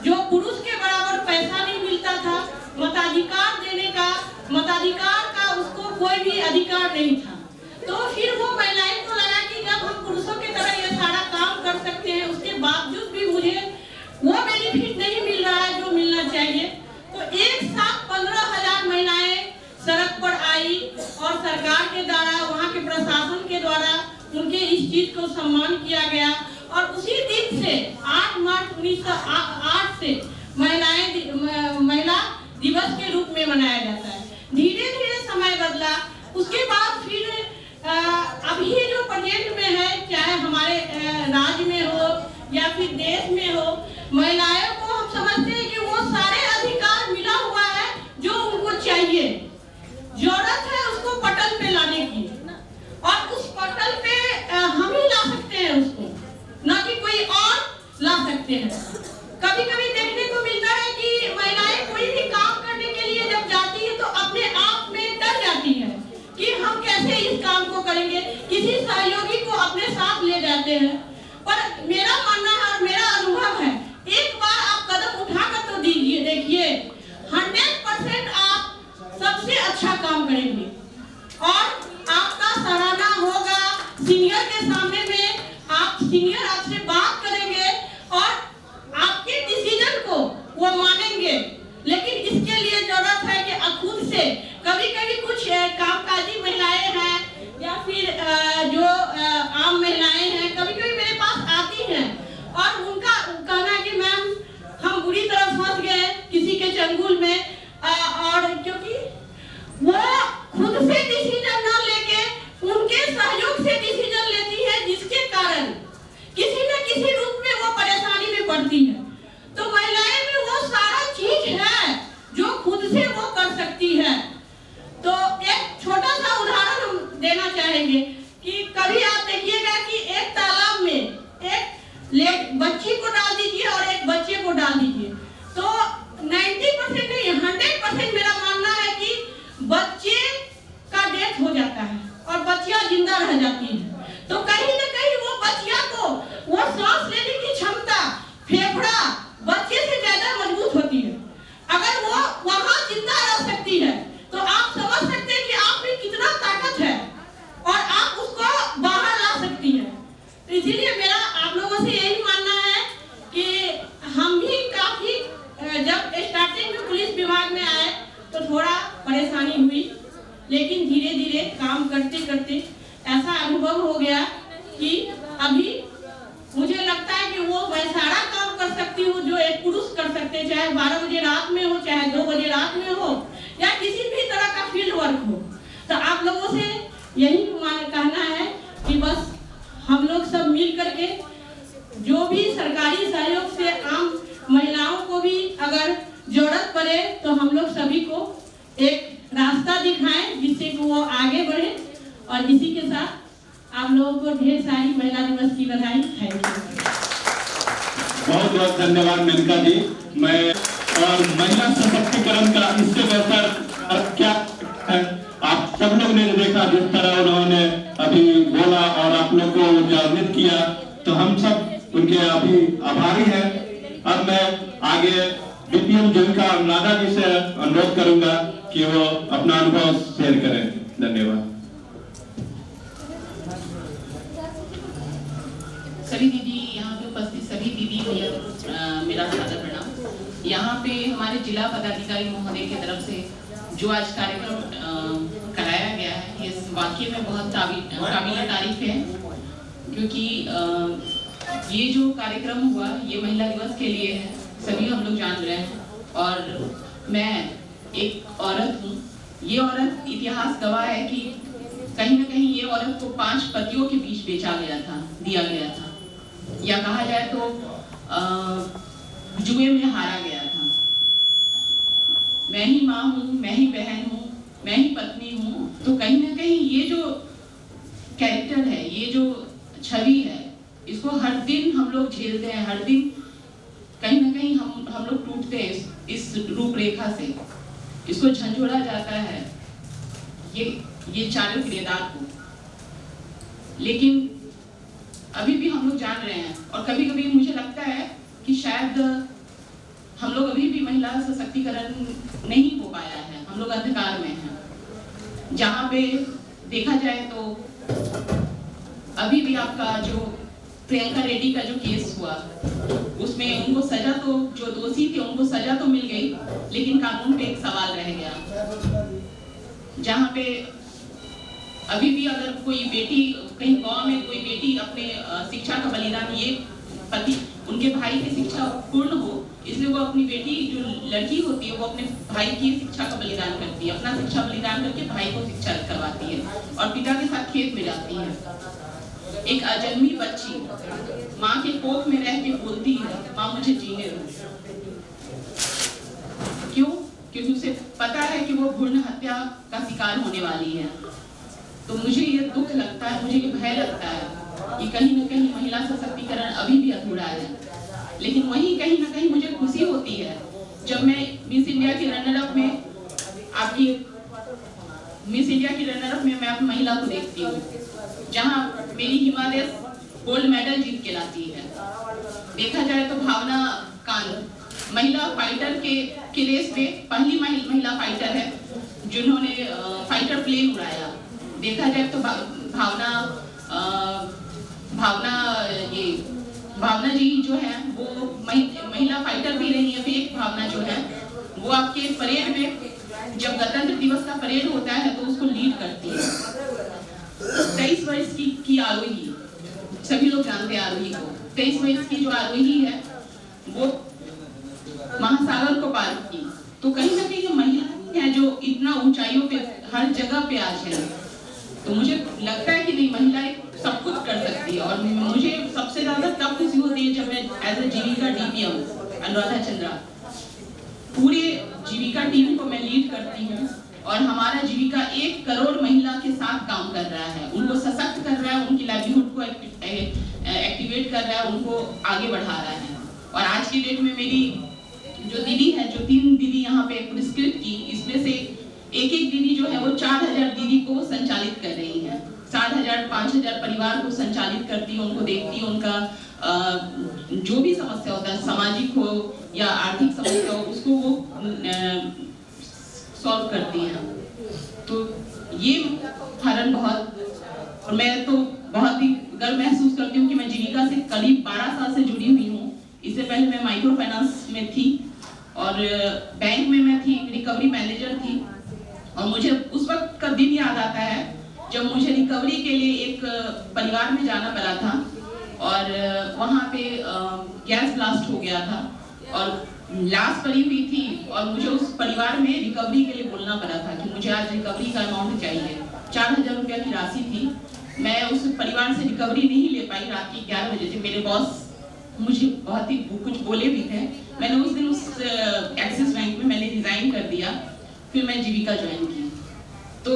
जो पुरुष के बराबर पैसा नहीं मिलता था, मताधिकार देने का, मताधिकार का उसको कोई भी अधिकार नहीं था। तो फिर वो महिलाएं को लगा कि जब हम पुरुषों की तरह ये सारा काम कर सकते हैं, उसके बावजूद भी मुझे वो बेनिफिट नहीं मिल रहा है जो मिलना चाहिए। तो एक साथ 15,000 महिलाएं सड़क पर आई और सरकार के द्वारा, वहाँ के प्रशासन के द्वारा उनके इस चीज को सम्मान किया गया। और उसी दिन से 8 मार्च 1908 से महिला दिवस के रूप में मनाया जाता है। धीरे धीरे समय बदला, उसके बाद फिर अभी जो प्रेजेंट में है, चाहे हमारे राज्य में हो या फिर देश में हो, महिलाओं को हम समझते हैं कि वो सारे अधिकार मिला हुआ है जो उनको चाहिए। जरूरत है उसको पटल पे लाने की और उस पटल पे हम ही ला सकते हैं उसको, ना कि कोई और ला सकते हैं। कभी कभी देखने को मिलता है कि महिलाएं कोई भी काम करने के लिए जब जाती है तो अपने आप में डर जाती है कि हम कैसे इस काम को करेंगे, किसी सहयोगी को अपने साथ ले जाते हैं। पर मेरा मानना है और मेरा अनुभव है, एक बार आप कदम उठाकर तो दीजिए, देखिए 100% आप सबसे अच्छा काम करेंगे और आपका सराहना होगा। सीनियर के सामने में सीनियर आपसे बात करेंगे और आपके डिसीजन को वो मानेंगे। लेकिन इसके लिए जरूरत है कि खुद से कभी कभी कुछ कामकाजी महिलाएं हैं या फिर जो आम महिलाएं हैं, कभी कभी तो थोड़ा परेशानी हुई, लेकिन धीरे धीरे काम करते करते ऐसा अनुभव हो गया कि अभी मुझे लगता है कि वो मैं सारा काम कर सकती हूँ जो एक पुरुष कर सकते, चाहे 12 बजे रात में हो, चाहे 2 बजे रात में हो, या किसी भी तरह का फील्ड वर्क हो। तो आप लोगों से यही कहना है कि बस हम लोग सब मिल करके जो भी सरकारी सहयोग से आम महिलाओं को भी अगर जरूरत पड़े तो हम लोग सभी को एक रास्ता दिखाएं जिससे कि वो आगे बढ़े। और इसी के साथ आप लोगों को ढेर सारी महिला दिवस की बधाई। Thank you. बहुत बहुत धन्यवाद मेनका जी। मैं और महिला सशक्तिकरण का इससे बेहतर क्या है, आप सब लोग ने देखा जिस तरह उन्होंने अभी बोला और आप लोग को जागृत किया, तो हम सब उनके अभी आभारी हैं। अब मैं आगे बीपीएम जीविका नादा जी से अनुरोध करूंगा कि वो अपना अनुभव शेयर करें। धन्यवाद। सभी दीदी, यहाँ पे उपस्थित सभी दीदी भैया, मेरा सादर प्रणाम। यहाँ पे हमारे जिला पदाधिकारी महोदय की तरफ से जो आज कार्यक्रम कराया गया है, ये वाकई में बहुत काबिल तारीफ है, क्योंकि ये जो कार्यक्रम हुआ ये महिला दिवस के लिए है, सभी हम लोग जान रहे हैं। और मैं एक औरत हूँ, ये औरत इतिहास गवाह है कि कहीं न कहीं ये औरत को 5 पतियों के बीच बेचा गया था, दिया गया था, या कहा जाए तो जुए में हारा गया था। मैं ही माँ हूँ, मैं ही बहन हूँ, मैं ही पत्नी हूँ। तो कहीं ना कहीं ये जो कैरेक्टर है, ये जो छवि है, इसको हर दिन हम लोग झेलते हैं, हर दिन कहीं ना कहीं हम लोग टूटते हैं इस रूपरेखा से, इसको झंझोड़ा जाता है ये चारों किरदार को। लेकिन अभी भी हम लोग जान रहे हैं, और कभी कभी मुझे लगता है कि शायद हम लोग अभी भी महिला सशक्तिकरण नहीं हो पाया है, हम लोग अंधकार में हैं। जहाँ पे देखा जाए तो अभी भी आपका जो प्रियंका रेड्डी का जो केस हुआ, उसमें उनको सजा तो, जो दोषी थे उनको सजा तो मिल गई, लेकिन कानून पे एक सवाल रह गया। जहाँ पे अभी भी अगर कोई बेटी, कहीं गांव में कोई बेटी अपने शिक्षा का बलिदान, ये पति उनके भाई की शिक्षा पूर्ण हो, इसलिए वो अपनी बेटी जो लड़की होती है वो अपने भाई की शिक्षा का बलिदान करती है, अपना शिक्षा बलिदान करके भाई को शिक्षा करवाती है और पिता के साथ खेत में जाती है। एक अजन्मी बच्ची माँ के कोख में रह के बोलती है, माँ मुझे जीने दो। क्यों? क्योंकि उसे पता है कि वो भ्रूण हत्या का शिकार होने वाली है। तो मुझे ये दुख लगता है, मुझे ये भय लगता है कि कहीं न कहीं महिला सशक्तिकरण अभी भी अधूरा है। लेकिन वहीं कहीं न कहीं मुझे खुशी होती है जब मैं मिस इंडिया की रनर अप में, आपकी मिस इंडिया की रनर अप में मैं अपनी महिला को देखती हूँ, जहाँ मेरी हिमालय गोल्ड मेडल जीत के लाती है। देखा जाए तो भावना कांत महिला फाइटर के रेस में पहली महिला फाइटर है जिन्होंने फाइटर प्लेन उड़ाया। देखा जाए तो भावना जी जो है वो महिला फाइटर भी रही है। फिर एक भावना जो है वो आपके परेड में, जब गणतंत्र दिवस का परेड होता है तो उसको लीड करती है। 23 वर्ष की आरोही, सभी लोग जानते हैं आरोही को। 23 वर्ष की जो आरोही है वो महासागर को पार की। तो कहीं ना कहीं महिला है जो इतना ऊंचाइयों पे हर जगह पे आज है। तो मुझे लगता है कि नहीं, महिलाएं सब कुछ कर सकती है। और मुझे सबसे ज्यादा तब खुशी होती है जब मैं as a Jeevika DPM Anuradha Chandra पूरे जीविका टीम को मैं लीड करती हूँ और हमारा जीविका 1 करोड़ महिला के साथ काम कर रहा है, उनको सशक्त कर रहा है, उनकी लाइवलीहुड को एक्टिवेट कर रहा है, उनको आगे बढ़ा रहा है। और आज की डेट में मेरी जो दीदी है, जो 3 दीदी यहाँ पे पुरस्कृत की, इसमें से एक दीदी जो है वो 4000 दीदी को संचालित कर रही है। 7000 5000 परिवार को संचालित करती है, उनको देखती है, उनका जो भी समस्या होता है, सामाजिक हो या आर्थिक समस्या हो, उसको वो सॉल्व करती हैं। तो ये हरण बहुत, और मैं तो बहुत ही गर्व महसूस करती हूँ कि मैं जीविका से करीब 12 साल से जुड़ी हुई हूँ। इससे पहले मैं माइक्रो फाइनेंस में थी और बैंक में मैं थी, रिकवरी मैनेजर थी और मुझे उस वक्त का दिन याद आता है जब मुझे रिकवरी के लिए एक परिवार में जाना पड़ा था और वहाँ पे गैस ब्लास्ट हो गया था और लाश पड़ी हुई थी और मुझे उस परिवार में रिकवरी के लिए बोलना पड़ा था कि मुझे आज रिकवरी का अमाउंट चाहिए। 4000 रुपया की राशि थी। मैं उस परिवार से रिकवरी नहीं ले पाई। रात के 11 बजे थे। मेरे बॉस मुझे बहुत ही कुछ बोले भी थे। मैंने उस दिन उस एक्सिस बैंक में मैंने रिजाइन कर दिया। फिर मैं जीविका ज्वाइन की। तो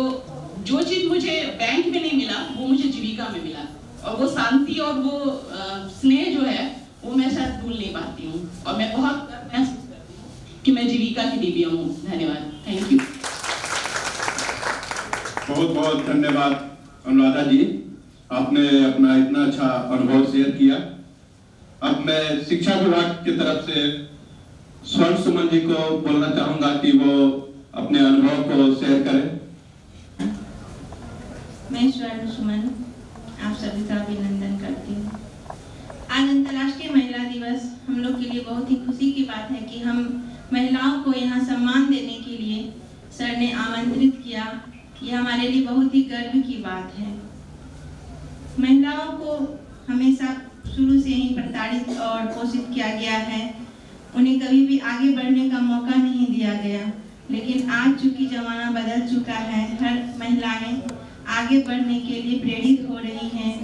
जो चीज़ मुझे बैंक में नहीं मिला वो मुझे जीविका में मिला और वो शांति और वो स्नेह जो है वो मैं शायद भूल नहीं पाती हूँ और मैं बहुत कि मैं जीविका की DBM हूँ। धन्यवाद। Thank you. बहुत बहुत धन्यवाद अनुराधा जी, आपने अपना इतना अच्छा अनुभव शेयर किया। अब मैं शिक्षा विभाग की तरफ से स्वर्ण सुमन जी को बोलना चाहूंगा कि वो अपने अनुभव को शेयर करें। मैं स्वर्ण सुमन आप सभी का अभिनंदन करती हूँ। आज अंतर्राष्ट्रीय महिला दिवस हम लोग के लिए बहुत ही खुशी की बात है कि हम महिलाओं को यहाँ सम्मान देने के लिए सर ने आमंत्रित किया। ये हमारे लिए बहुत ही गर्व की बात है। महिलाओं को हमेशा शुरू से ही प्रताड़ित और पोषित किया गया है। उन्हें कभी भी आगे बढ़ने का मौका नहीं दिया गया, लेकिन आज चूंकि जमाना बदल चुका है, हर महिलाएं आगे बढ़ने के लिए प्रेरित हो रही हैं।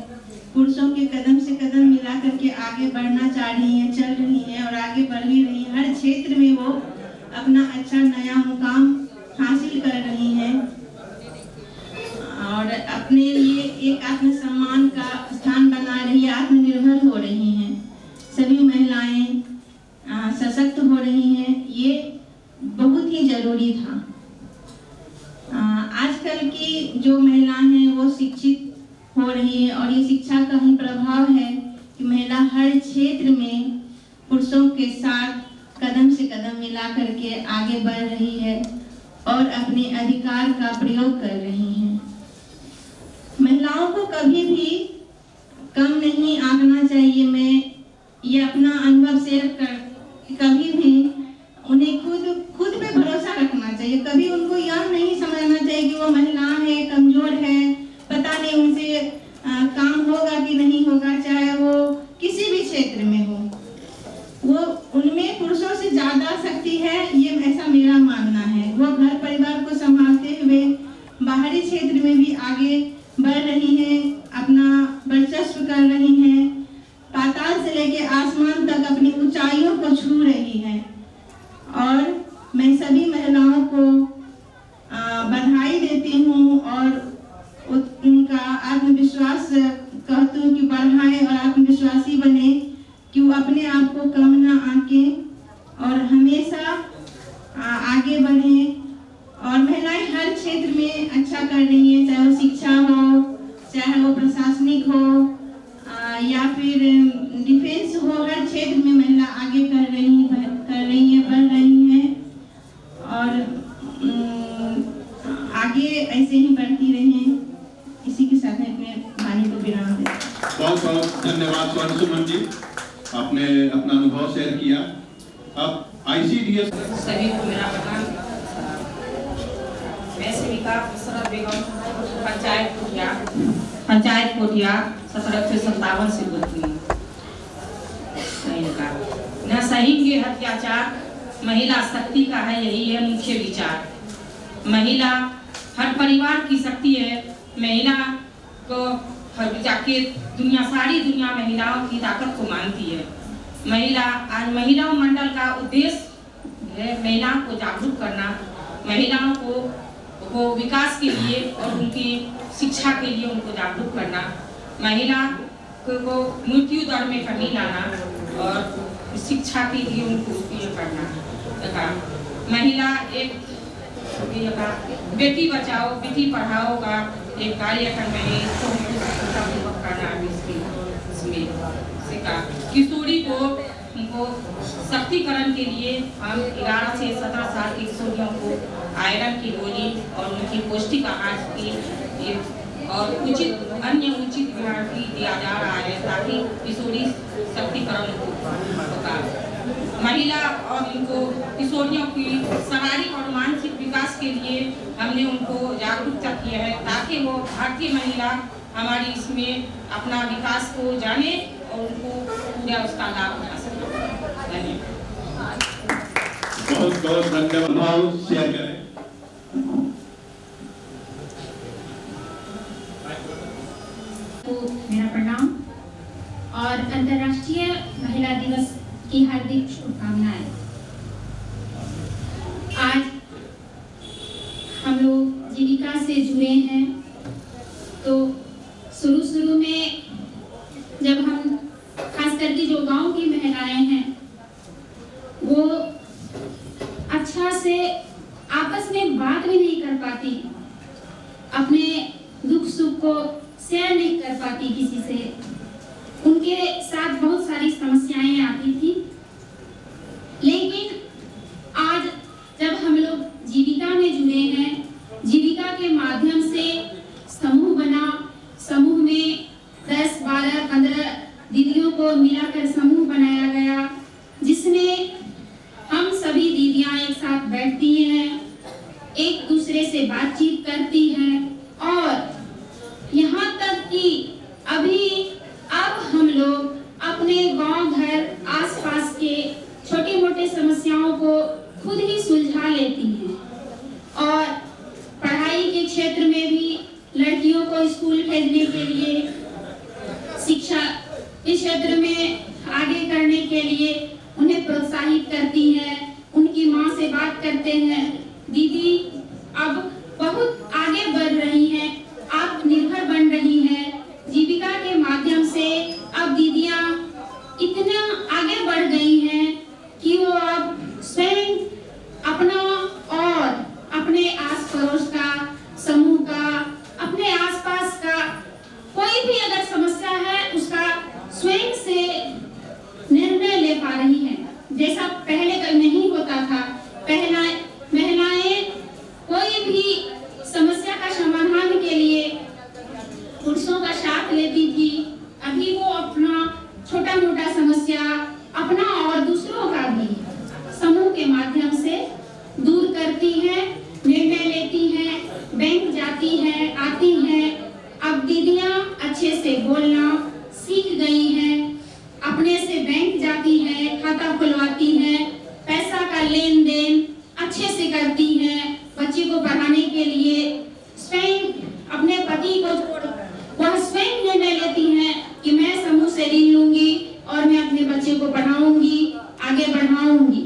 पुरुषों के कदम से कदम मिला करके आगे बढ़ना चाह रही हैं, चल रही हैं और आगे बढ़ भी रही हैं। हर क्षेत्र में वो अपना अच्छा नया मुकाम हासिल कर रही हैं और अपने लिए एक आत्मसम्मान का स्थान बना रही है, आत्मनिर्भर हो रही हैं। सभी महिलाएं सशक्त हो रही हैं। ये बहुत ही जरूरी था। आजकल की जो महिलाएं हैं वो शिक्षित हो रही है और ये शिक्षा का ही प्रभाव है कि महिला हर क्षेत्र में पुरुषों के साथ कदम से कदम मिला करके आगे बढ़ रही है और अपने अधिकार का प्रयोग कर रही हैं। महिलाओं को कभी भी कम नहीं आंकना चाहिए। मैं ये अपना अनुभव शेयर कर, कभी भी उन्हें खुद पे भरोसा रखना चाहिए। कभी उनको यह नहीं समझना चाहिए कि वो महिला है, कमजोर है, पता नहीं उनसे काम होगा कि नहीं होगा, चाहे वो किसी भी क्षेत्र में हो। वो उनमें पुरुषों से ज्यादा शक्ति है, ये ऐसा मेरा मानना है। वो घर परिवार को संभालते हुए बाहरी क्षेत्र में भी आगे बढ़ रही हैं, अपना वर्चस्व कर रही हैं, पाताल से लेके आसमान तक अपनी ऊंचाइयों को छू रही हैं। और मैं सभी महिलाओं को बधाई देती हूँ और उनका आत्मविश्वास कहती हूँ कि बढ़ाए और आत्मविश्वासी बने, कि वो अपने आप को कम ना आंके और हमेशा आगे बढ़े। और महिलाएं हर क्षेत्र में अच्छा कर रही हैं, चाहे वो शिक्षा हो, चाहे वो प्रशासनिक हो या फिर डिफेंस हो। हर क्षेत्र में महिला आगे कर रही हैं, बढ़ रही हैं और आगे ऐसे ही बढ़ती रहें। इसी के साथ मैं अपने वाणी को विराम देता हूं। बहुत बहुत धन्यवाद स्वर्ण सुमन जी, आपने अपना अनुभव शेयर किया। अब ICDS सभी को मेरा प्रणाम। मैं सेविका मुशर्रफ बेगम, पंचायत कोठिया 1757 से बोलती हूँ। न सहेंगे अत्याचार, महिला शक्ति का है यही है मुख्य विचार। महिला हर परिवार की शक्ति है। महिला को हर जाके सारी दुनिया महिलाओं की ताकत को मानती है। महिला आज महिला मंडल का उद्देश्य है महिलाओं को जागरूक करना, महिलाओं को विकास के लिए और उनकी शिक्षा के लिए उनको जागरूक करना, महिला को मृत्यु दर में कमी लाना और शिक्षा के लिए उनको उपयोग करना। महिला एक बेटी बचाओ बेटी पढ़ाओ का एक कार्यक्रम है, इसको सफलतापूर्वक करना इसमें किशोरी को उनको सशक्तिकरण के लिए हम 11 से 17 साल की किशोरियों को आयरन की गोली और उनकी पौष्टिक आहार की और अन्य उचित भी दिया जा रहा है ताकि किशोरी सशक्तिकरण होगा। महिला और उनको किशोरियों की शारीरिक और मानसिक है, ताकि वो भारतीय महिला हमारी इसमें अपना विकास को जाने और उनको पूरा उसका लाभ उठा सके। धन्यवाद। बहुत बहुत धन्यवाद। शेयर करें। मेरा प्रणाम और अंतर्राष्ट्रीय महिला दिवस की हार्दिक शुभकामनाएं। आज हम लोग जीविका से जुड़े हैं, तो शुरू में जब हम खास करके जो गांव की महिलाएं हैं वो अच्छा से आपस में बात भी नहीं कर पाती, अपने दुख सुख को शेयर नहीं कर पाती किसी से, उनके साथ बहुत सारी समस्याएं आती थी। लेकिन आज जब हम लोग जीविका में जुड़े हैं, जीविका के माध्यम से समूह बना, समूह में 10, 12, 15 दीदियों को मिलाकर समूह बनाया गया, जिसमें हम सभी दीदियां एक साथ बैठती हैं, एक दूसरे से बातचीत करती हैं और यहाँ तक कि अब हम लोग अपने गांव घर आसपास के छोटे मोटे समस्याओं को खुद ही सुलझा लेती हैं। और पढ़ाई के क्षेत्र में भी लड़कियों को स्कूल भेजने के लिए, शिक्षा के क्षेत्र में आगे करने के लिए उन्हें प्रोत्साहित करती हैं, उनकी माँ से बात करते हैं, दीदी अब बहुत आगे बढ़ रही हैं, आत्मनिर्भर बन रही हैं। जीविका के माध्यम से अब दीदियां इतना आगे बढ़ गई हैं कि वो अब स्वयं अपना और अपने आस पड़ोस का, समूह का, अपने आसपास का कोई भी अगर समस्या है उसका स्वयं से निर्णय ले पा रही हैं, जैसा पहले नहीं होता था। पहले महिलाएं कोई भी समस्या का समाधान के लिए पुरुषों का साथ लेती थी, अभी वो अपना छोटा मोटा समस्या अपना और दूसरों का भी समूह के माध्यम से दूर करती हैं, निर्णय लेती हैं, बैंक जाती हैं, आती हैं। अब दीदियां अच्छे से बोलना सीख गई हैं, अपने से बैंक जाती हैं, खाता खुलवाती हैं, पैसा का लेन देन अच्छे से करती हैं, बच्चे को पढ़ाने के लिए स्वयं अपने पति को छोड़ वह स्वयं निर्णय लेती हैं कि मैं समूह से ऋण लूंगी और मैं अपने बच्चे को पढ़ाऊंगी, आगे बढ़ाऊंगी।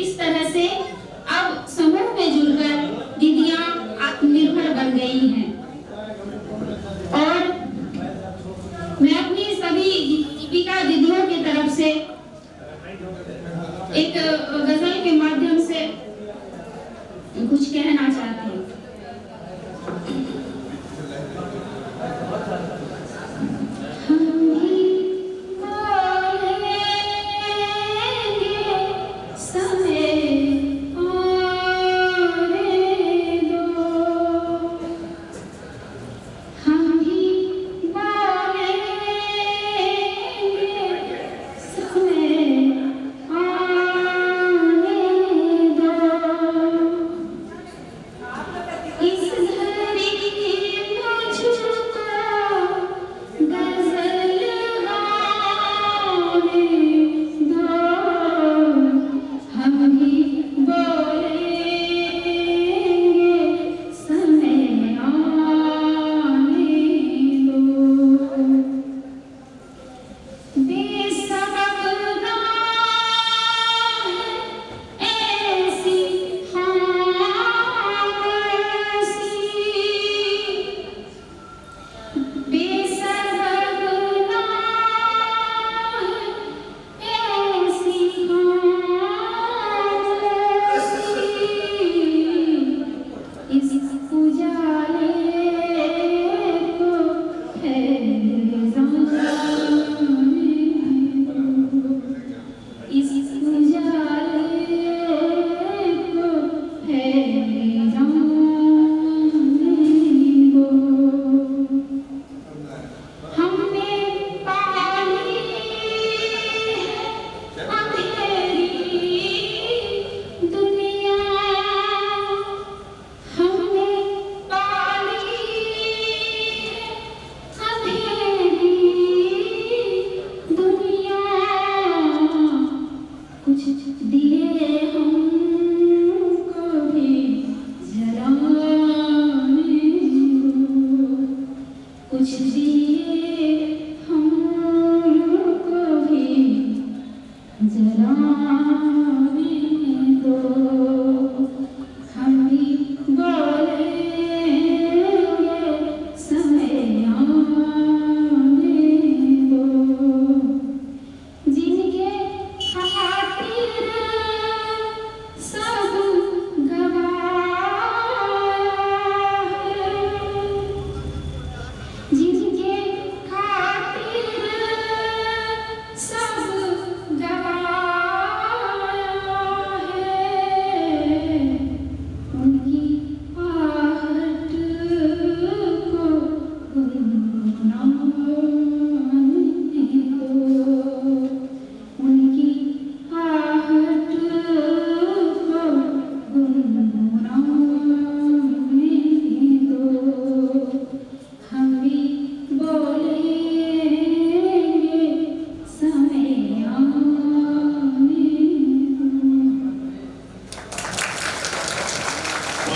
इस तरह से अब समूह में जुड़कर दीदियां आत्मनिर्भर बन गई हैं। और मैं अपनी सभी जीविका दीदियों की तरफ से एक गजल के माध्यम से कुछ कहना चाहती हूँ।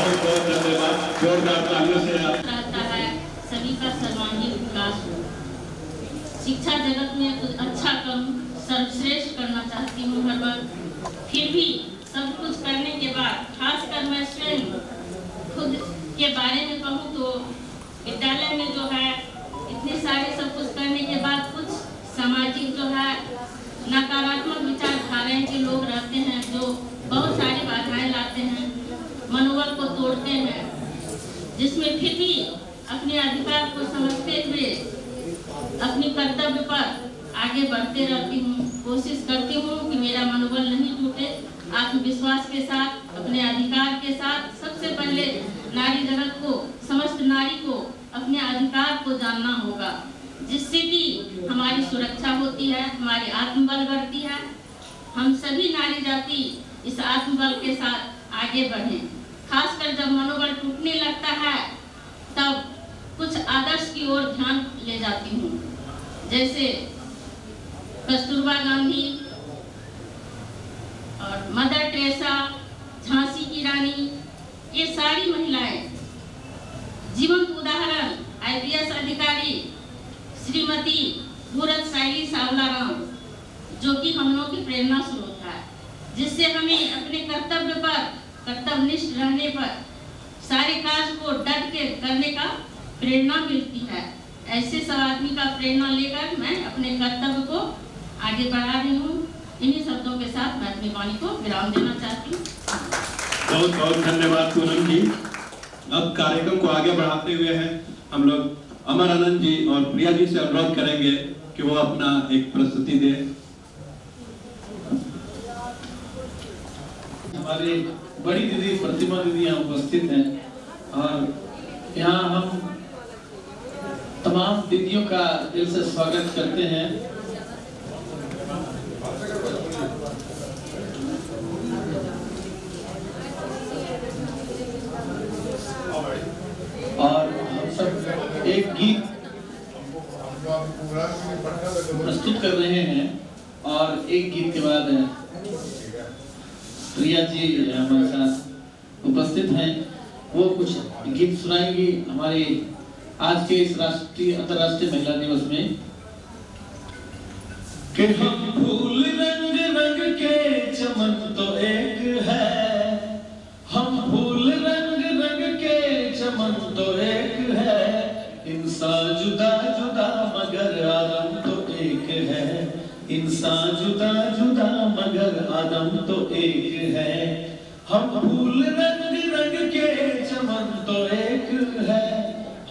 बहुत बहुत धन्यवाद, जोरदार तालियों से आप रहता है सभी का सर्वांगीण विकास हो। शिक्षा जगत में कुछ अच्छा करूं, सर्वश्रेष्ठ करना चाहती हूँ हर वक्त। फिर भी सब कुछ करने के बाद खासकर मैं स्वयं खुद के बारे में कहूँ तो विद्यालय में जो है इतने सारे सब कुछ करने के बाद कुछ सामाजिक जो है नकारात्मक विचारधाराएं के लोग रहते हैं जो बहुत सारी बाधाएं लाते हैं, मनोबल को तोड़ते हैं, जिसमें फिर भी अपने अधिकार को समझते हुए अपनी कर्तव्य पर आगे बढ़ते रहती हूँ। कोशिश करती हूँ कि मेरा मनोबल नहीं टूटे, आत्मविश्वास के साथ, अपने अधिकार के साथ। सबसे पहले नारी जगत को, समस्त नारी को अपने अधिकार को जानना होगा, जिससे कि हमारी सुरक्षा होती है, हमारी आत्मबल बढ़ती है। हम सभी नारी जाति इस आत्मबल के साथ आगे बढ़ें। खासकर जब मनोबल टूटने लगता है तब कुछ आदर्श की ओर ध्यान ले जाती हूँ, जैसे कस्तूरबा गांधी और मदर टेरेसा, झांसी की रानी, ये सारी महिलाएं जीवंत उदाहरण। IPS अधिकारी श्रीमती मूरत साइली सावलाराम, जो कि हम लोग की प्रेरणा स्रोत है, जिससे हमें अपने कर्तव्य पर, कर्तव्यनिष्ठ रहने पर सारे कार्य को डट के करने का प्रेरणा मिलती है। ऐसे सब आदमी का प्रेरणा लेकर मैं अपने कर्तव्य को आगे बढ़ा रही हूँ। इन्हीं शब्दों के साथ मैं अपनी वाणी को विराम देना चाहती हूँ। बहुत बहुत धन्यवाद पूनम जी। अब कार्यक्रम को आगे बढ़ाते हुए हैं हम लोग अमर आनंद जी और प्रिया जी से अनुरोध करेंगे कि वो अपना एक प्रस्तुति दे। हमारे बड़ी दीदी प्रतिमा दीदी यहाँ उपस्थित हैं और यहाँ हम तमाम दीदियों का दिल से स्वागत करते हैं। और हम सब एक गीत प्रस्तुत कर रहे हैं और एक गीत के बाद प्रिया जी हमारे साथ उपस्थित हैं, वो कुछ गीत सुनाएंगी हमारे आज के इस राष्ट्रीय अंतर्राष्ट्रीय महिला दिवस में। कि हम फूल रंग रंग के चमन तो एक है, हम फूल रंग रंग के चमन तो एक है, इंसान जुदा जुदा मगर आदम तो एक है, इंसान जुदा जुदा मगर आदम तो एक है। हम फूल रंग रंग के चमन तो एक है,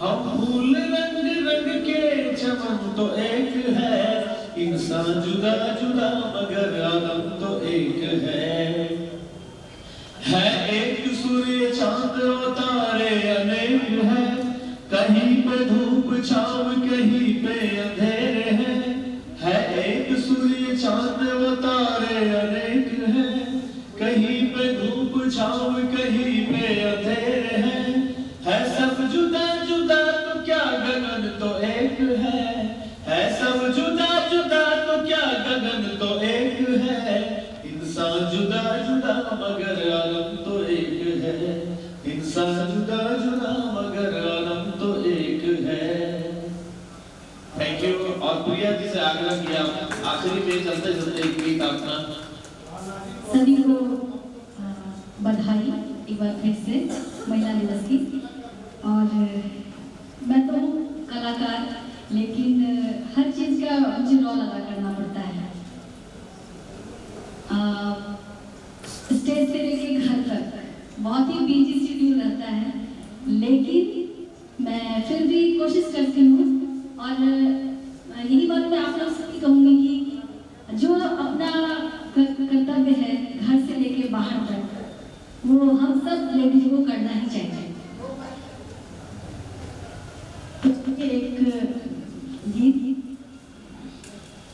हम फूल रंग रंग के चमन तो एक है, इंसान जुदा जुदा मगर आदम तो एक है एक सूर्य चांद और तारे अनेक है, कहीं पे धूप छाव कहीं पे अंधेरे है एक सूर्य चांद और तारे अनेक है, कहीं पे धूप छाव कहीं पे अंधेरे है सब जुदा जुदा तो क्या गगन तो एक है सब जुदा जुदा तो क्या गगन तो एक है, इंसान जुदा जुदा मगर आलम तो एक है, इंसान जुदा जुदा मगर आलम तो एक है। Thank you. और प्रिया जी से आग्रह किया आखिरी में चलते चलते एक गीत अपना। सभी को बधाई एक बार फिर से महिला दिवस की। और मैं तो कलाकार, लेकिन हर चीज़ का मुझे रोल अदा करना पड़ता है। स्टेज से लेके घर तक बहुत ही बिजी शेड्यूल रहता है, लेकिन मैं फिर भी कोशिश करती हूँ। और यही बात मैं आप लोग सबकी कहूँगी कि जो अपना कर्तव्य है घर से लेके बाहर तक, वो हम सब लेडीज को करना ही चाहिए। एक गीत,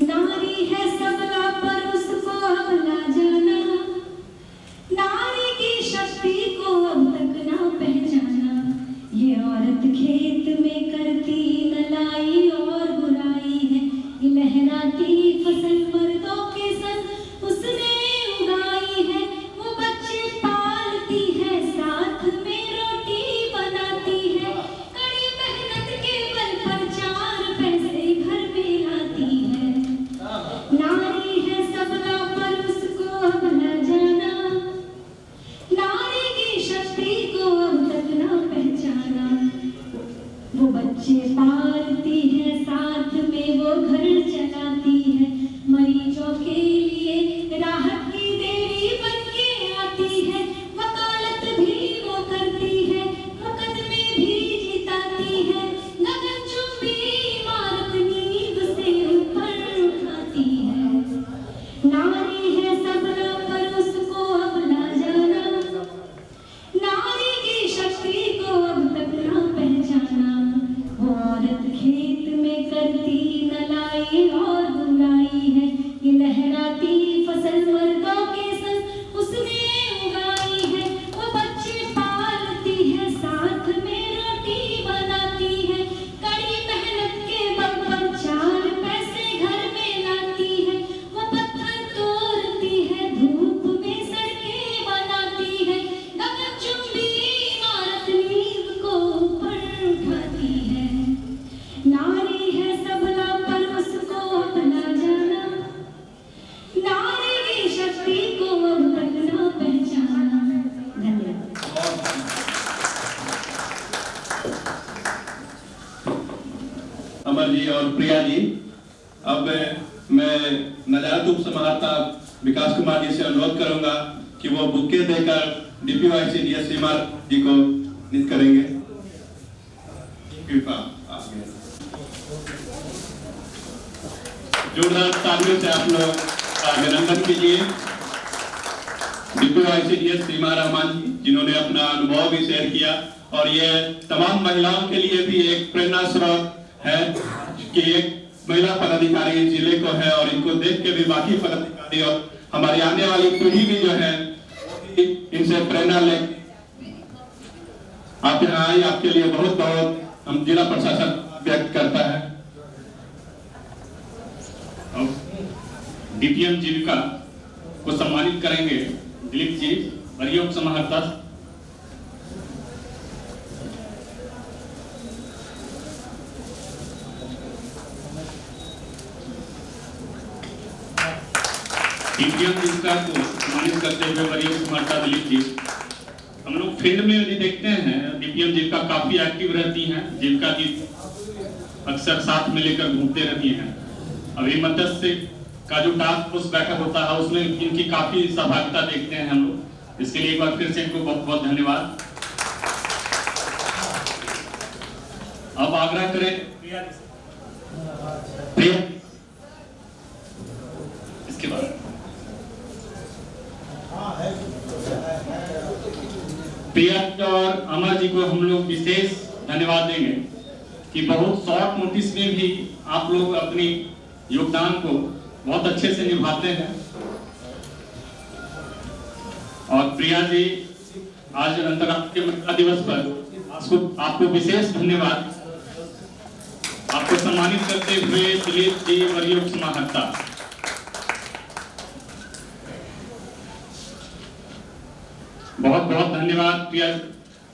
नारी है सबला पर उसको हम ना जाना, नारी की शक्ति को अब तक ना पहचाना, ये औरत खेत में करती नलाई और बुराई है, ये लहराती फसल मर्दों के संग उसने उगाई है, वो बच्चे पालती है साथ में अमर जी और प्रिया जी। अब मैं नजारत उप समाहर्ता विकास कुमार जी से अनुरोध करूंगा कि वो बुके देकर DPO-ICDS सीमार जी को नियुक्त करेंगे। कृपा जोरदार तालियों से आप लोग अभिनंदन कीजिए DPO-ICDS सीमा रहमान जी, जिन्होंने अपना अनुभव भी शेयर किया और ये तमाम महिलाओं के लिए भी एक प्रेरणा स्रोत है कि एक महिला पदाधिकारी जिले को है और इनको देख के भी बाकी पदाधिकारी और हमारी आने वाली पीढ़ी भी जो है इनसे प्रेरणा ले। आप यहाँ आए, आपके लिए बहुत बहुत हम जिला प्रशासन व्यक्त करता है। DPM जीविका को सम्मानित करेंगे दिलीप जी, वरीय उप समाहर्ता। DPM जीविका को सम्मानित करते हुए वरीय उप समाहर्ता दिलीप जी। हम लोग फील्ड में यदि देखते हैं DPM जीविका काफी एक्टिव रहती हैं, जीविका जी अक्सर साथ में लेकर घूमते रहती हैं। अभी मत्स्य का जो टास्क फोर्स बैठक होता है उसमें इनकी काफी सहभागिता देखते हैं हम लोग। इसके लिए एक बार फिर से इनको बहुत बहुत धन्यवाद। अब आग्रह करें प्रिया, इसके बाद प्रिया और अमर जी को हम लोग विशेष धन्यवाद देंगे कि बहुत शॉर्ट नोटिस में भी आप लोग अपनी योगदान को बहुत अच्छे से निभाते हैं। और प्रिया जी, आज अंतर्राष्ट्रीय महिला दिवस पर आपको विशेष धन्यवाद। आपको सम्मानित करते हुए दिलीप जी, वरीय उप समाहर्ता। बहुत बहुत धन्यवाद प्रिया,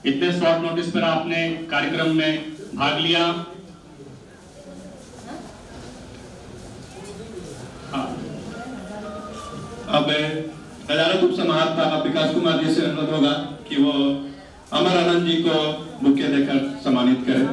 इतने शॉर्ट नोटिस पर आपने कार्यक्रम में भाग लिया। अब नजारत उप समाहर्ता विकास कुमार जी से अनुरोध होगा कि वो अमर आनंद जी को बुके देकर सम्मानित करें।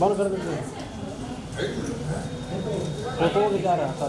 बंद कर देते हैं। फोटो खिंचा रहा था।